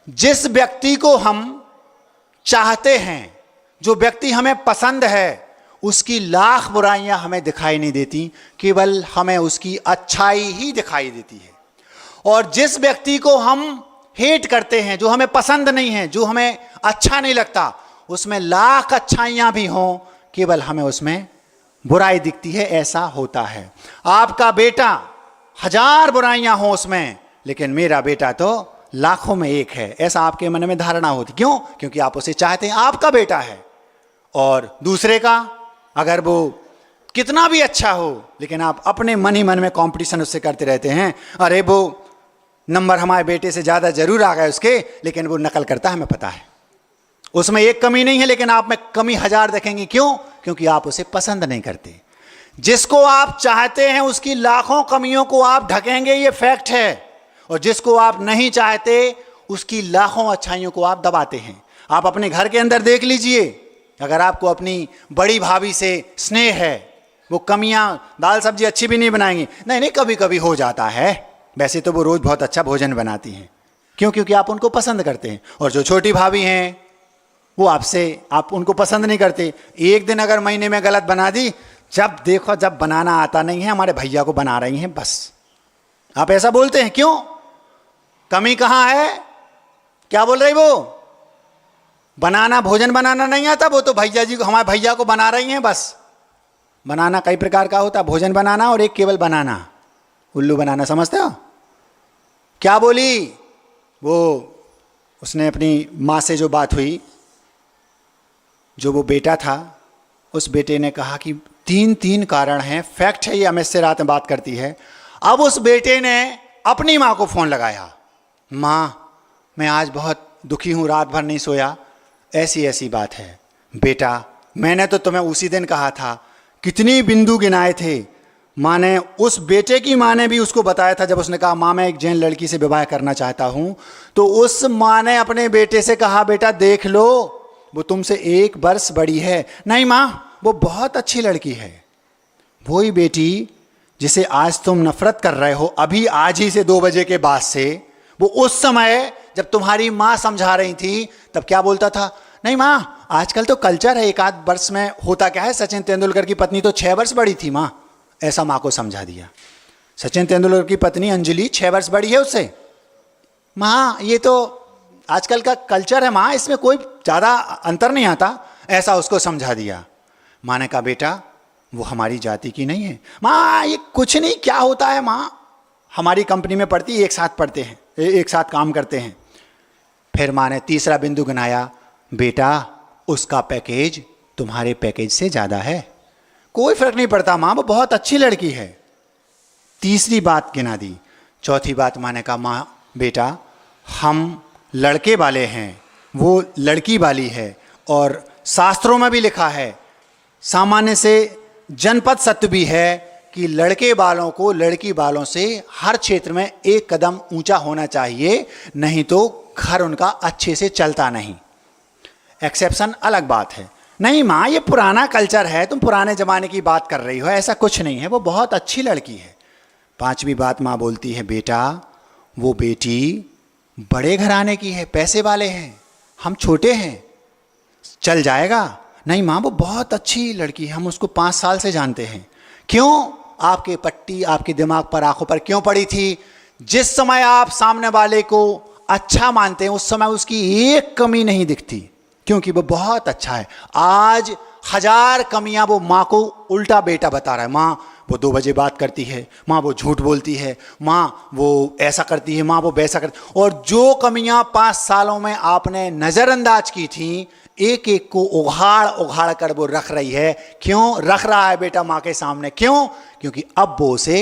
जिस व्यक्ति को हम चाहते हैं, जो व्यक्ति हमें पसंद है, उसकी लाख बुराइयां हमें दिखाई नहीं देती, केवल हमें उसकी अच्छाई ही दिखाई देती है। और जिस व्यक्ति को हम हेट करते हैं, जो हमें पसंद नहीं है, जो हमें अच्छा नहीं लगता, उसमें लाख अच्छाइयां भी हों, केवल हमें उसमें बुराई दिखती है। ऐसा होता है। आपका बेटा 1000 बुराइयां हों उसमें, लेकिन मेरा बेटा तो लाखों में एक है, ऐसा आपके मन में धारणा होती। क्यों? क्योंकि आप उसे चाहते हैं, आपका बेटा है। और दूसरे का अगर वो कितना भी अच्छा हो, लेकिन आप अपने मन ही मन में कंपटीशन उससे करते रहते हैं। अरे वो नंबर हमारे बेटे से ज़्यादा जरूर आ गए उसके, लेकिन वो नकल करता है, हमें पता है उसमें एक कमी नहीं है, लेकिन आप में कमी 1000 देखेंगे। क्यों? क्योंकि आप उसे पसंद नहीं करते। जिसको आप चाहते हैं उसकी लाखों कमियों को आप ढकेंगे, ये फैक्ट है। और जिसको आप नहीं चाहते उसकी लाखों अच्छाइयों को आप दबाते हैं। आप अपने घर के अंदर देख लीजिए, अगर आपको अपनी बड़ी भाभी से स्नेह है, वो कमियां, दाल सब्जी अच्छी भी नहीं बनाएंगी, नहीं कभी कभी हो जाता है, वैसे तो वो रोज बहुत अच्छा भोजन बनाती हैं। क्यों? क्योंकि आप उनको पसंद करते हैं। और जो छोटी भाभी हैं वो आप उनको पसंद नहीं करते। एक दिन अगर महीने में गलत बना दी, जब देखो जब बनाना आता नहीं है, हमारे भैया को बना रही हैं बस। आप ऐसा बोलते हैं क्यों? कमी कहाँ है? क्या बोल रही वो? बनाना, भोजन बनाना नहीं आता, वो तो भैया जी को, हमारे भैया को बना रही हैं बस। बनाना कई प्रकार का होता है, भोजन बनाना और एक केवल बनाना, उल्लू बनाना, समझते हो? क्या बोली वो? उसने अपनी माँ से जो बात हुई, जो वो बेटा था, उस बेटे ने कहा कि 3 कारण हैं, फैक्ट है ये, अमित से रात में बात करती है। अब उस बेटे ने अपनी माँ को फ़ोन लगाया, माँ मैं आज बहुत दुखी हूँ, रात भर नहीं सोया, ऐसी ऐसी बात है। बेटा मैंने तो तुम्हें उसी दिन कहा था, कितनी बिंदु गिनाए थे। माँ ने, उस बेटे की माँ ने भी उसको बताया था, जब उसने कहा माँ मैं एक जैन लड़की से विवाह करना चाहता हूँ, तो उस माँ ने अपने बेटे से कहा बेटा देख लो, वो तुमसे 1 वर्ष बड़ी है। नहीं माँ वो बहुत अच्छी लड़की है। वही बेटी जिसे आज तुम नफरत कर रहे हो, अभी आज ही से 2 बजे के बाद से, वो उस समय जब तुम्हारी माँ समझा रही थी तब क्या बोलता था? नहीं माँ आजकल तो कल्चर है, 1 वर्ष में होता क्या है, सचिन तेंदुलकर की पत्नी तो 6 वर्ष बड़ी थी माँ। ऐसा माँ को समझा दिया। सचिन तेंदुलकर की पत्नी अंजलि 6 वर्ष बड़ी है उससे। माँ ये तो आजकल का कल्चर है माँ, इसमें कोई ज़्यादा अंतर नहीं आता, ऐसा उसको समझा दिया। माँ ने कहा बेटा वो हमारी जाति की नहीं है। माँ ये कुछ नहीं, क्या होता है माँ, हमारी कंपनी में पढ़ती, एक साथ पढ़ते हैं, एक साथ काम करते हैं। फिर माँ ने तीसरा बिंदु गिनाया, बेटा उसका पैकेज तुम्हारे पैकेज से ज़्यादा है, कोई फर्क नहीं पड़ता माँ, वो बहुत अच्छी लड़की है। तीसरी बात गिना दी। चौथी बात माँ ने कहा, माँ बेटा हम लड़के वाले हैं, वो लड़की वाली है, और शास्त्रों में भी लिखा है, सामान्य से जनपद सत्य भी है कि लड़के वालों को लड़की वालों से हर क्षेत्र में 1 कदम ऊंचा होना चाहिए, नहीं तो घर उनका अच्छे से चलता नहीं। एक्सेप्शन अलग बात है। नहीं माँ ये पुराना कल्चर है, तुम पुराने ज़माने की बात कर रही हो, ऐसा कुछ नहीं है, वो बहुत अच्छी लड़की है। 5वीं बात माँ बोलती है, बेटा वो बेटी बड़े घराने की है, पैसे वाले हैं, हम छोटे हैं, चल जाएगा। नहीं माँ वो बहुत अच्छी लड़की है, हम उसको 5 साल से जानते हैं। क्यों? आपके पट्टी आपके दिमाग पर, आंखों पर क्यों पड़ी थी? जिस समय आप सामने वाले को अच्छा मानते हैं उस समय उसकी एक कमी नहीं दिखती, क्योंकि वो बहुत अच्छा है। आज 1000 कमियां वो माँ को उल्टा बेटा बता रहा है। माँ वो 2 बजे बात करती है, माँ वो झूठ बोलती है, माँ वो ऐसा करती है, माँ वो वैसा करती। और जो कमियां 5 सालों में आपने नज़रअंदाज की थी, एक एक को उघाड़ उघाड़ कर वो रख रही है। क्यों रख रहा है बेटा माँ के सामने? क्यों? क्योंकि अब वो उसे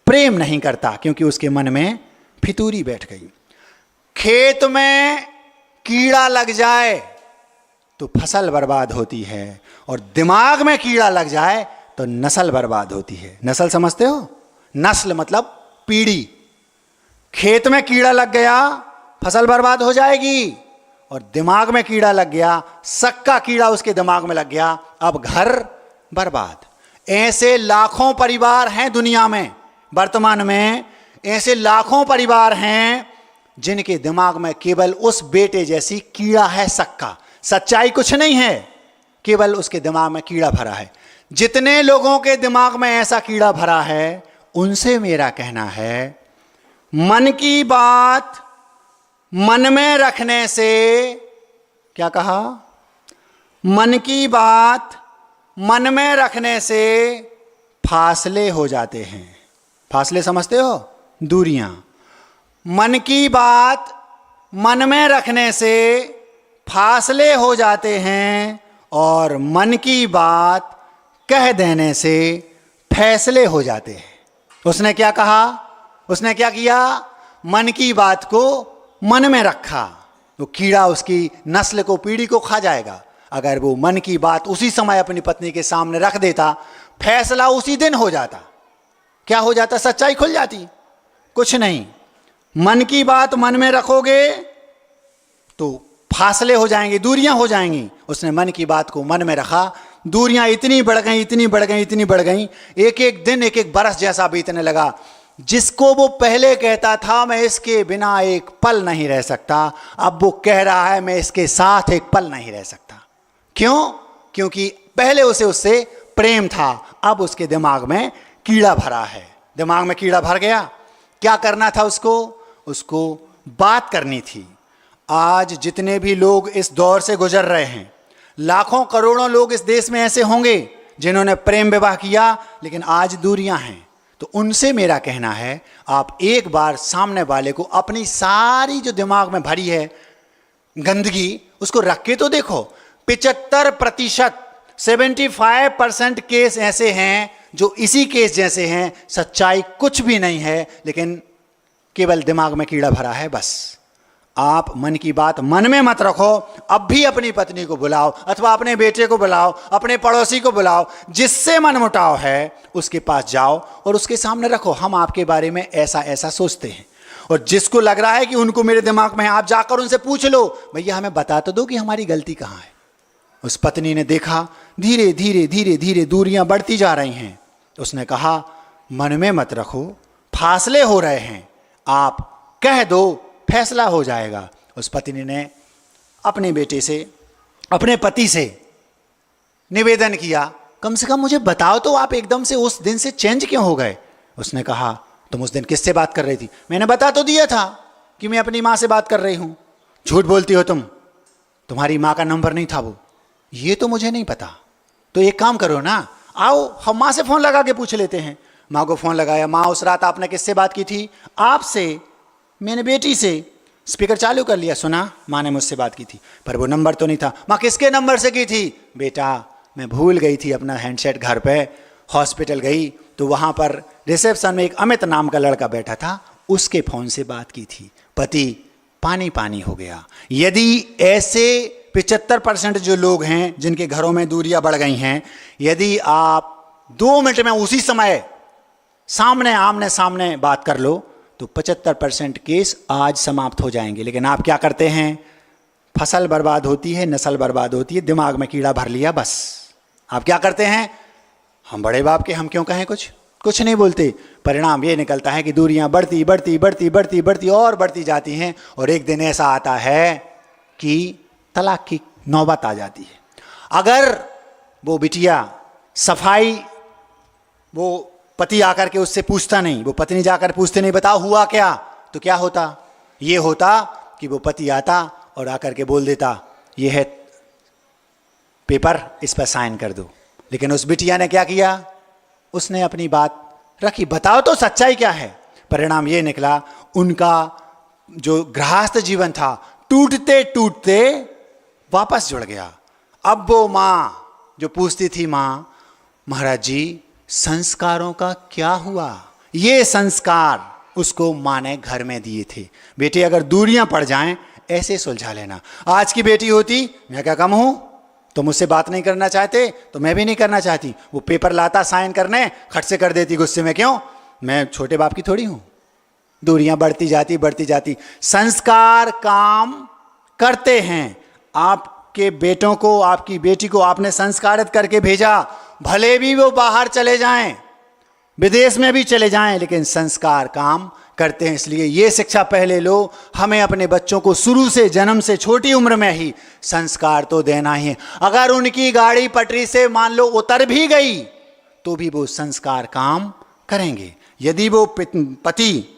प्रेम नहीं करता, क्योंकि उसके मन में फितूरी बैठ गई। खेत में कीड़ा लग जाए तो फसल बर्बाद होती है, और दिमाग में कीड़ा लग जाए तो नस्ल बर्बाद होती है। नस्ल समझते हो? नस्ल मतलब पीढ़ी। खेत में कीड़ा लग गया फसल बर्बाद हो जाएगी, और दिमाग में कीड़ा लग गया, शक का कीड़ा उसके दिमाग में लग गया, अब घर बर्बाद। ऐसे लाखों परिवार हैं दुनिया में, वर्तमान में ऐसे लाखों परिवार हैं जिनके दिमाग में केवल उस बेटे जैसी कीड़ा है, शक का। सच्चाई कुछ नहीं है, केवल उसके दिमाग में कीड़ा भरा है। जितने लोगों के दिमाग में ऐसा कीड़ा भरा है, उनसे मेरा कहना है, मन की बात मन में रखने से, क्या कहा? मन की बात मन में रखने से फासले हो जाते हैं। फासले समझते हो? दूरियां। मन की बात मन में रखने से फासले हो जाते हैं, और मन की बात कह देने से फैसले हो जाते हैं। उसने क्या कहा? उसने क्या किया? मन की बात को मन में रखा, तो कीड़ा उसकी नस्ल को, पीढ़ी को खा जाएगा। अगर वो मन की बात उसी समय अपनी पत्नी के सामने रख देता, फैसला उसी दिन हो जाता। क्या हो जाता? सच्चाई खुल जाती। कुछ नहीं, मन की बात मन में रखोगे तो फासले हो जाएंगे, दूरियां हो जाएंगी। उसने मन की बात को मन में रखा, दूरियां इतनी बढ़ गई, इतनी बढ़ गई, इतनी बढ़ गई, एक एक दिन एक एक बरस जैसा बीतने लगा। जिसको वो पहले कहता था मैं इसके बिना एक पल नहीं रह सकता, अब वो कह रहा है मैं इसके साथ एक पल नहीं रह सकता। क्यों? क्योंकि पहले उसे उससे प्रेम था, अब उसके दिमाग में कीड़ा भरा है। दिमाग में कीड़ा भर गया। क्या करना था उसको बात करनी थी। आज जितने भी लोग इस दौर से गुजर रहे हैं, लाखों करोड़ों लोग इस देश में ऐसे होंगे जिन्होंने प्रेम विवाह किया, लेकिन आज दूरियां हैं। तो उनसे मेरा कहना है, आप एक बार सामने वाले को अपनी सारी जो दिमाग में भरी है गंदगी, उसको रख के तो देखो। 75%, 75% केस ऐसे हैं जो इसी केस जैसे हैं। सच्चाई कुछ भी नहीं है, लेकिन केवल दिमाग में कीड़ा भरा है बस। आप मन की बात मन में मत रखो। अब भी अपनी पत्नी को बुलाओ, अथवा अपने बेटे को बुलाओ, अपने पड़ोसी को बुलाओ, जिससे मनमुटाव है उसके पास जाओ और उसके सामने रखो, हम आपके बारे में ऐसा ऐसा सोचते हैं। और जिसको लग रहा है कि उनको मेरे दिमाग में है, आप जाकर उनसे पूछ लो, भैया हमें बता तो दो कि हमारी गलती कहाँ है। उस पत्नी ने देखा धीरे धीरे धीरे धीरे दूरियां बढ़ती जा रही हैं। उसने कहा, मन में मत रखो, फासले हो रहे हैं, आप कह दो, फैसला हो जाएगा। उस पत्नी ने अपने बेटे से, अपने पति से निवेदन किया, कम से कम मुझे बताओ तो आप एकदम से उस दिन से चेंज क्यों हो गए। उसने कहा, तुम उस दिन किससे बात कर रही थी? मैंने बता तो दिया था कि मैं अपनी माँ से बात कर रही हूँ। झूठ बोलती हो तुम, तुम्हारी माँ का नंबर नहीं था वो। ये तो मुझे नहीं पता। तो एक काम करो ना, आओ हम माँ से फ़ोन लगा के पूछ लेते हैं। माँ को फ़ोन लगाया, माँ उस रात आपने किससे बात की थी? आपसे। मैंने बेटी से। स्पीकर चालू कर लिया, सुना माँ ने मुझसे बात की थी, पर वो नंबर तो नहीं था। माँ किसके नंबर से की थी? बेटा मैं भूल गई थी अपना हैंडसेट घर पे। हॉस्पिटल गई तो वहाँ पर रिसेप्शन में एक अमित नाम का लड़का बैठा था, उसके फ़ोन से बात की थी। पति पानी पानी हो गया। यदि ऐसे 75% जो लोग हैं जिनके घरों में दूरियां बढ़ गई हैं, यदि आप 2 मिनट में उसी समय सामने आमने सामने बात कर लो तो 75% केस आज समाप्त हो जाएंगे। लेकिन आप क्या करते हैं? फसल बर्बाद होती है, नस्ल बर्बाद होती है, दिमाग में कीड़ा भर लिया बस। आप क्या करते हैं? हम बड़े बाप के, हम क्यों कहें, कुछ नहीं बोलते। परिणाम ये निकलता है कि दूरियां बढ़ती बढ़ती बढ़ती बढ़ती बढ़ती और बढ़ती जाती हैं, और एक दिन ऐसा आता है कि तलाक की नौबत आ जाती है। अगर वो बिटिया सफाई, वो पति आकर के उससे पूछता नहीं, वो पत्नी जाकर पूछते नहीं, बताओ हुआ क्या, तो क्या होता? ये होता कि वो पति आता और आकर के बोल देता, ये है पेपर, इस पर साइन कर दो। लेकिन उस बिटिया ने क्या किया? उसने अपनी बात रखी, बताओ तो सच्चाई क्या है। परिणाम ये निकला, उनका जो गृहस्थ जीवन था टूटते टूटते वापस जुड़ गया। अब वो माँ जो पूछती थी, माँ महाराज जी संस्कारों का क्या हुआ? ये संस्कार उसको माँ ने घर में दिए थे। बेटे अगर दूरियां पड़ जाएं ऐसे सुलझा लेना। आज की बेटी होती, मैं क्या कम हूं, तो मुझसे बात नहीं करना चाहते तो मैं भी नहीं करना चाहती। वो पेपर लाता साइन करने, खट से कर देती गुस्से में, क्यों? मैं छोटे बाप की थोड़ी हूं। दूरियां बढ़ती जाती बढ़ती जाती। संस्कार काम करते हैं। आपके बेटों को, आपकी बेटी को आपने संस्कारित करके भेजा, भले भी वो बाहर चले जाएं, विदेश में भी चले जाएं, लेकिन संस्कार काम करते हैं। इसलिए ये शिक्षा पहले लो, हमें अपने बच्चों को शुरू से, जन्म से, छोटी उम्र में ही संस्कार तो देना ही है। अगर उनकी गाड़ी पटरी से मान लो उतर भी गई तो भी वो संस्कार काम करेंगे। यदि वो पति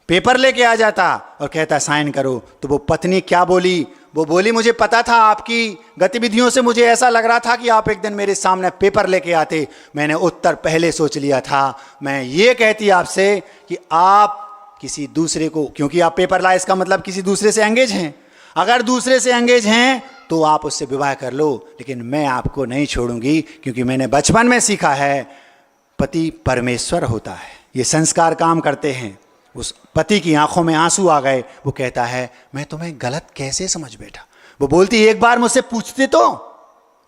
पेपर लेके आ जाता और कहता साइन करो, तो वो पत्नी क्या बोली? वो बोली, मुझे पता था आपकी गतिविधियों से, मुझे ऐसा लग रहा था कि आप एक दिन मेरे सामने पेपर लेके आते, मैंने उत्तर पहले सोच लिया था। मैं ये कहती आपसे कि आप किसी दूसरे को, क्योंकि आप पेपर लाए इसका मतलब किसी दूसरे से एंगेज हैं। अगर दूसरे से एंगेज हैं तो आप उससे विवाह कर लो, लेकिन मैं आपको नहीं छोड़ूंगी, क्योंकि मैंने बचपन में सीखा है पति परमेश्वर होता है। ये संस्कार काम करते हैं। उस पति की आंखों में आंसू आ गए। वो कहता है, मैं तुम्हें गलत कैसे समझ बैठा। वो बोलती, एक बार मुझसे पूछते तो,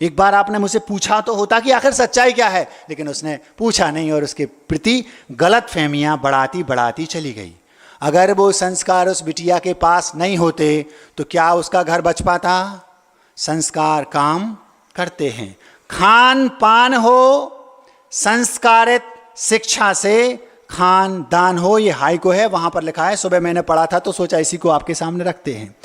एक बार आपने मुझसे पूछा तो होता कि आखिर सच्चाई क्या है। लेकिन उसने पूछा नहीं और उसके प्रति गलत फहमियां बढ़ाती बढ़ाती चली गई। अगर वो संस्कार उस बिटिया के पास नहीं होते तो क्या उसका घर बच पाता? संस्कार काम करते हैं। खान पान हो संस्कारित शिक्षा से, खान दान हो, ये हाई को है, वहां पर लिखा है। सुबह मैंने पढ़ा था तो सोचा इसी को आपके सामने रखते हैं।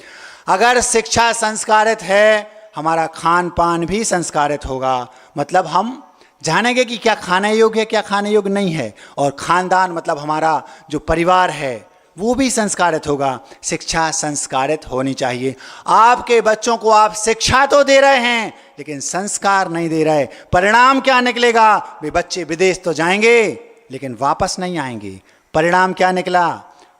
अगर शिक्षा संस्कारित है, हमारा खान पान भी संस्कारित होगा। मतलब हम जानेंगे कि क्या खाने योग्य है, क्या खाने योग्य नहीं है। और खानदान मतलब हमारा जो परिवार है वो भी संस्कारित होगा। शिक्षा संस्कारित होनी चाहिए। आपके बच्चों को आप शिक्षा तो दे रहे हैं लेकिन संस्कार नहीं दे रहे। परिणाम क्या निकलेगा? वे बच्चे विदेश तो जाएंगे लेकिन वापस नहीं आएंगे। परिणाम क्या निकला?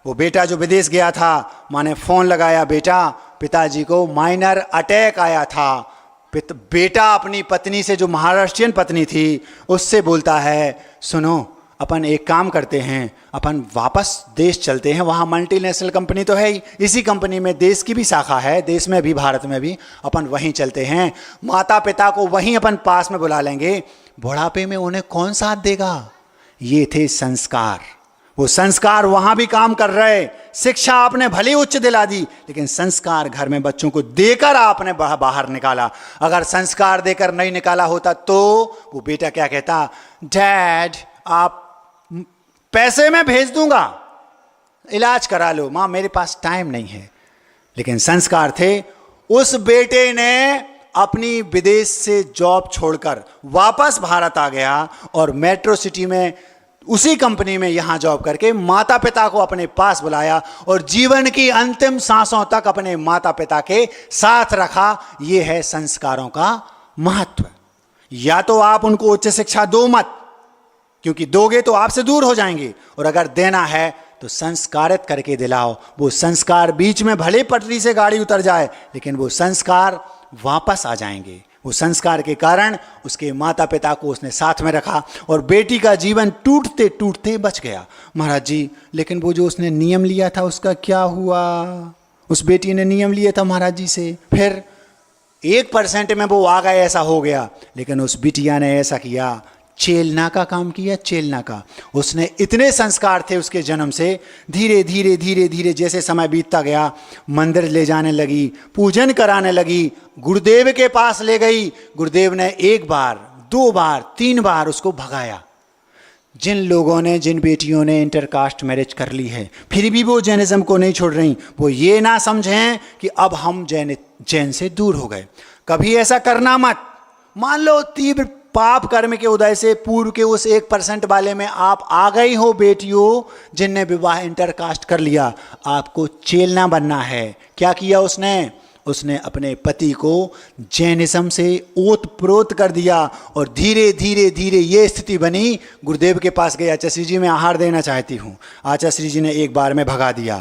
वो बेटा जो विदेश गया था, माँ ने फोन लगाया, बेटा पिताजी को माइनर अटैक आया था। बेटा अपनी पत्नी से, जो महाराष्ट्रियन पत्नी थी, उससे बोलता है, सुनो अपन एक काम करते हैं, अपन वापस देश चलते हैं, वहाँ मल्टीनेशनल कंपनी तो है ही, इसी कंपनी में देश की भी शाखा है, देश में भी भारत में भी, अपन वहीं चलते हैं, माता पिता को वहीं अपन पास में बुला लेंगे, बुढ़ापे में उन्हें कौन साथ देगा। ये थे संस्कार। वो संस्कार वहाँ भी काम कर रहे। शिक्षा आपने भले उच्च दिला दी लेकिन संस्कार घर में बच्चों को देकर आपने बाहर निकाला। अगर संस्कार देकर नहीं निकाला होता तो वो बेटा क्या कहता, डैड आप पैसे में भेज दूंगा, इलाज करा लो, माँ मेरे पास टाइम नहीं है। लेकिन संस्कार थे। उस बेटे ने अपनी विदेश से जॉब छोड़कर वापस भारत आ गया और मेट्रो सिटी में उसी कंपनी में यहां जॉब करके माता पिता को अपने पास बुलाया और जीवन की अंतिम सांसों तक अपने माता पिता के साथ रखा। यह है संस्कारों का महत्व। या तो आप उनको उच्च शिक्षा दो मत, क्योंकि दोगे तो आपसे दूर हो जाएंगे, और अगर देना है तो संस्कारित करके दिलाओ। वो संस्कार बीच में भले पटरी से गाड़ी उतर जाए लेकिन वो संस्कार वापस आ जाएंगे। वो संस्कार के कारण उसके माता पिता को उसने साथ में रखा और बेटी का जीवन टूटते टूटते बच गया। महाराज जी, लेकिन वो जो उसने नियम लिया था उसका क्या हुआ? उस बेटी ने नियम लिया था महाराज जी से, फिर 1% में वो आ गए, ऐसा हो गया। लेकिन उस बिटिया ने ऐसा किया, चेलना का काम किया, चेलना का। उसने इतने संस्कार थे उसके जन्म से, धीरे धीरे धीरे धीरे जैसे समय बीतता गया, मंदिर ले जाने लगी, पूजन कराने लगी, गुरुदेव के पास ले गई। गुरुदेव ने 1 बार 2 बार 3 बार उसको भगाया। जिन लोगों ने, जिन बेटियों ने इंटरकास्ट मैरिज कर ली है फिर भी वो जैनिज्म को नहीं छोड़ रही, वो ये ना समझें कि अब हम जैन से दूर हो गए। कभी ऐसा करना मत। मान लो तीव्र पाप कर्म के उदय से पूर्व के उस 1% वाले में आप आ गई हो बेटियों जिनने विवाह इंटरकास्ट कर लिया, आपको चेलना बनना है। क्या किया उसने? उसने अपने पति को जैनिज्म से ओतप्रोत कर दिया और धीरे धीरे धीरे ये स्थिति बनी। गुरुदेव के पास गए, आचार्य जी मैं आहार देना चाहती हूँ। आचार्य जी ने 1 बार में भगा दिया।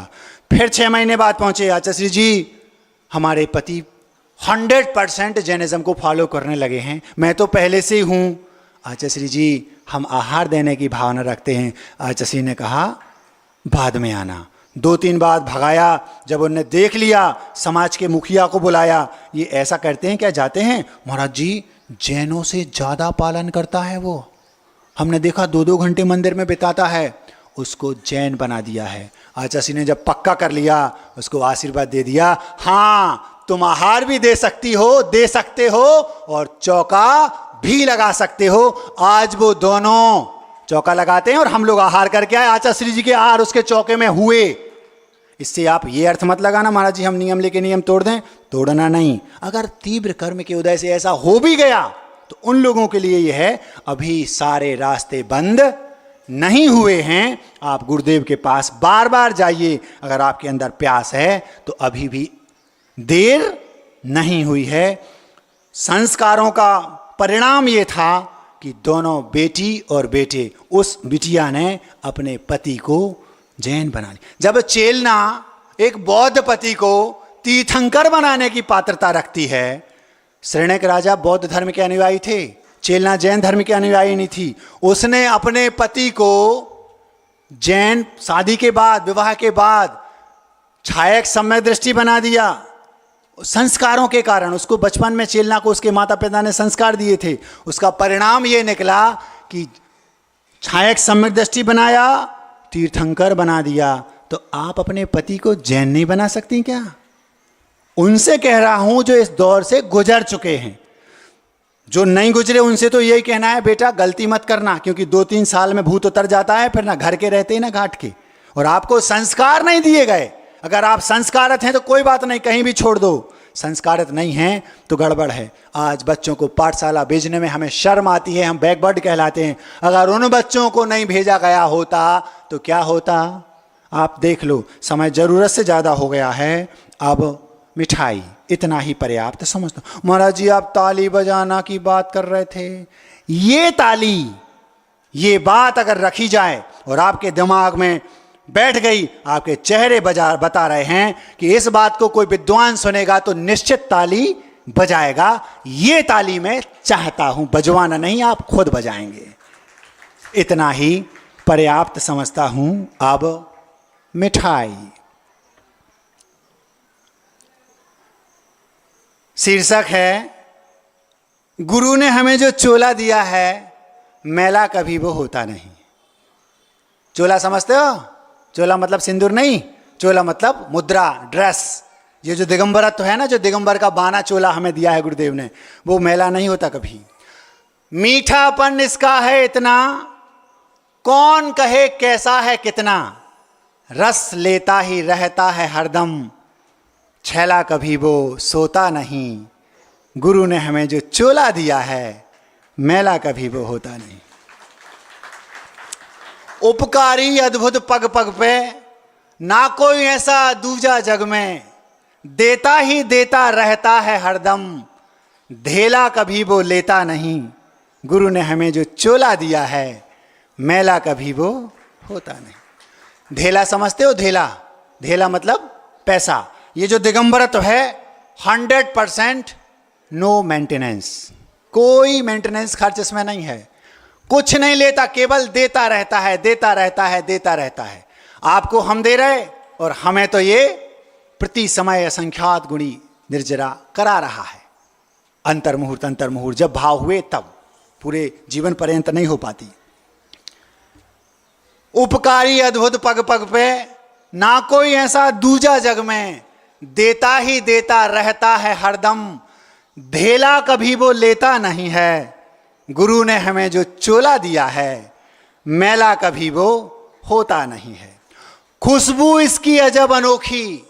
फिर 6 महीने बाद पहुँचे, आचार्य जी हमारे पति 100% जैनिज्म को फॉलो करने लगे हैं, मैं तो पहले से ही हूँ। आचार्य जी हम आहार देने की भावना रखते हैं। आचार्य ने कहा बाद में आना। 2-3 बार भगाया। जब उन्होंने देख लिया, समाज के मुखिया को बुलाया। ये ऐसा करते हैं क्या, जाते हैं? महाराज जी जैनों से ज़्यादा पालन करता है वो, हमने देखा 2-2 घंटे मंदिर में बिताता है। उसको जैन बना दिया है। आचार्य ने जब पक्का कर लिया, उसको आशीर्वाद दे दिया, हाँ तुम आहार भी दे सकती हो, दे सकते हो, और चौका भी लगा सकते हो। आज वो दोनों चौका लगाते हैं और हम लोग आहार करके आए। आचार्य जी के आहार उसके चौके में हुए। इससे आप ये अर्थ मत लगाना महाराज जी हम नियम लेके नियम तोड़ दें, तोड़ना नहीं। अगर तीव्र कर्म के उदय से ऐसा हो भी गया तो उन लोगों के लिए यह है, अभी सारे रास्ते बंद नहीं हुए हैं। आप गुरुदेव के पास बार बार जाइए। अगर आपके अंदर प्यास है तो अभी भी देर नहीं हुई है। संस्कारों का परिणाम यह था कि दोनों बेटी और बेटे, उस बिटिया ने अपने पति को जैन बना लिया। जब चेलना एक बौद्ध पति को तीर्थंकर बनाने की पात्रता रखती है, शरण्यक राजा बौद्ध धर्म के अनुयायी थे, चेलना जैन धर्म के अनुयायी नहीं थी। उसने अपने पति को जैन, शादी के बाद, विवाह के बाद छायक सम्यक दृष्टि बना दिया। संस्कारों के कारण उसको बचपन में, चेलना को उसके माता पिता ने संस्कार दिए थे। उसका परिणाम ये निकला कि छायक सम्यक दृष्टि बनाया, तीर्थंकर बना दिया। तो आप अपने पति को जैन नहीं बना सकती क्या? उनसे कह रहा हूं जो इस दौर से गुजर चुके हैं। जो नहीं गुजरे उनसे तो यही कहना है, बेटा गलती मत करना, क्योंकि 2-3 साल में भूत उतर जाता है, फिर ना घर के रहते ना घाट के। और आपको संस्कार नहीं दिए गए। अगर आप संस्कारत हैं तो कोई बात नहीं, कहीं भी छोड़ दो। संस्कारित नहीं हैं तो गड़बड़ है। आज बच्चों को पाठशाला भेजने में हमें शर्म आती है, हम बैकवर्ड कहलाते हैं। अगर उन बच्चों को नहीं भेजा गया होता तो क्या होता? आप देख लो, समय ज़रूरत से ज़्यादा हो गया है। अब मिठाई इतना ही पर्याप्त समझता। महाराज जी आप ताली बजाना की बात कर रहे थे, ये ताली, ये बात अगर रखी जाए और आपके दिमाग में बैठ गई, आपके चेहरे बता रहे हैं कि इस बात को कोई विद्वान सुनेगा तो निश्चित ताली बजाएगा। ये ताली मैं चाहता हूं, बजवाना नहीं, आप खुद बजाएंगे। इतना ही पर्याप्त समझता हूं। अब मिठाई, शीर्षक है गुरु ने हमें जो चोला दिया है मैला कभी वो होता नहीं। चोला समझते हो? चोला मतलब सिंदूर नहीं, चोला मतलब मुद्रा, ड्रेस। ये जो दिगंबरत्व है ना, जो दिगंबर का बाना चोला हमें दिया है गुरुदेव ने, वो मैला नहीं होता कभी। मीठापन इसका है इतना, कौन कहे कैसा है कितना, रस लेता ही रहता है हरदम, छैला कभी वो सोता नहीं। गुरु ने हमें जो चोला दिया है मैला कभी वो होता नहीं। उपकारी अद्भुत पग पग पे, ना कोई ऐसा दूजा जग में, देता ही देता रहता है हरदम, धेला कभी वो लेता नहीं। गुरु ने हमें जो चोला दिया है मैला कभी वो होता नहीं। धेला समझते हो? धेला, धेला मतलब पैसा। ये जो दिगंबरत्व है 100% नो मेंटेनेंस, कोई मेंटेनेंस खर्च इसमें नहीं है, कुछ नहीं लेता, केवल देता रहता है, देता रहता है, देता रहता है। आपको हम दे रहे और हमें तो ये प्रति समय असंख्यात गुणी निर्जरा करा रहा है। अंतर्मुहूर्त जब भाव हुए तब, पूरे जीवन पर्यंत नहीं हो पाती। उपकारी अद्भुत पग पग पे, ना कोई ऐसा दूजा जग में, देता ही देता रहता है हरदम, धेला कभी वो लेता नहीं है। गुरु ने हमें जो चोला दिया है मैला कभी वो होता नहीं है। खुशबू इसकी अजब अनोखी,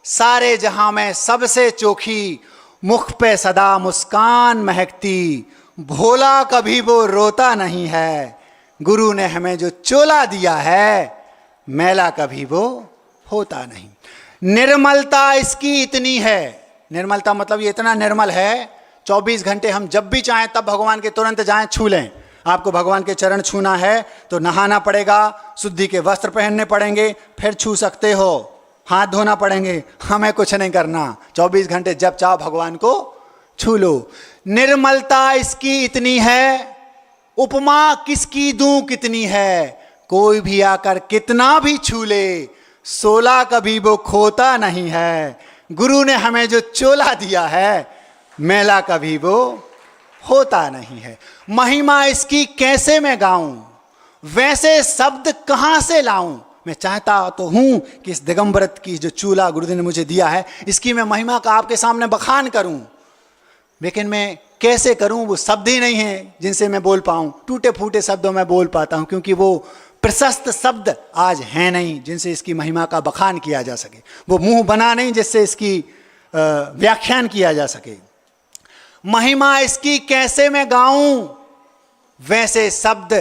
सारे जहां में सबसे चोखी, मुख पे सदा मुस्कान महकती, भोला कभी वो रोता नहीं है। गुरु ने हमें जो चोला दिया है मैला कभी वो होता नहीं। निर्मलता इसकी इतनी है, निर्मलता मतलब ये इतना निर्मल है, 24 घंटे हम जब भी चाहें तब भगवान के तुरंत जाएं, छू लें। आपको भगवान के चरण छूना है तो नहाना पड़ेगा, शुद्धि के वस्त्र पहनने पड़ेंगे, फिर छू सकते हो, हाथ धोना पड़ेंगे, हमें कुछ नहीं करना। 24 घंटे जब चाहो भगवान को छू लो। निर्मलता इसकी इतनी है, उपमा किसकी दूं कितनी है, कोई भी आकर कितना भी छू ले, सोला कभी वो खोता नहीं है। गुरु ने हमें जो चोला दिया है मैला कभी वो होता नहीं है। महिमा इसकी कैसे मैं गाऊं, वैसे शब्द कहां से लाऊं। मैं चाहता तो हूं कि इस दिगंबरत की जो चूल्हा गुरुदेव ने मुझे दिया है इसकी मैं महिमा का आपके सामने बखान करूं, लेकिन मैं कैसे करूं? वो शब्द ही नहीं है जिनसे मैं बोल पाऊं। टूटे फूटे शब्दों में बोल पाता हूं, क्योंकि वो प्रशस्त शब्द आज हैं नहीं जिनसे इसकी महिमा का बखान किया जा सके। वो मुंह बना नहीं जिससे इसकी व्याख्यान किया जा सके। महिमा इसकी कैसे मैं गाऊं, वैसे शब्द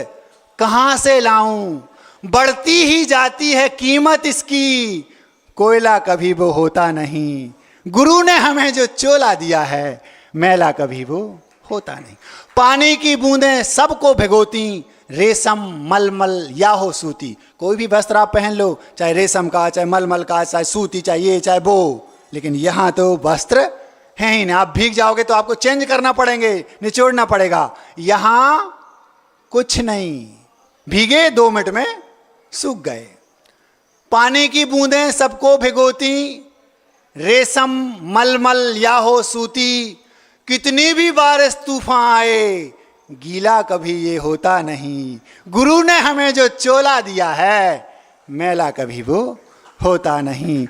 कहां से लाऊं। बढ़ती ही जाती है कीमत इसकी, कोयला कभी वो होता नहीं। गुरु ने हमें जो चोला दिया है मैला कभी वो होता नहीं। पानी की बूंदें सबको भिगोती, रेशम मलमल या हो सूती। कोई भी वस्त्र आप पहन लो, चाहे रेशम का, चाहे मलमल का, चाहे सूती, चाहे ये चाहे वो, लेकिन यहाँ तो वस्त्र हैं ही ना। आप भीग जाओगे तो आपको चेंज करना पड़ेंगे, निचोड़ना पड़ेगा। यहाँ कुछ नहीं, भीगे 2 मिनट में सूख गए। पानी की बूंदें सबको भिगोती, रेशम मलमल या हो सूती, कितनी भी बारिश तूफान आए गीला कभी ये होता नहीं। गुरु ने हमें जो चोला दिया है मैला कभी वो होता नहीं।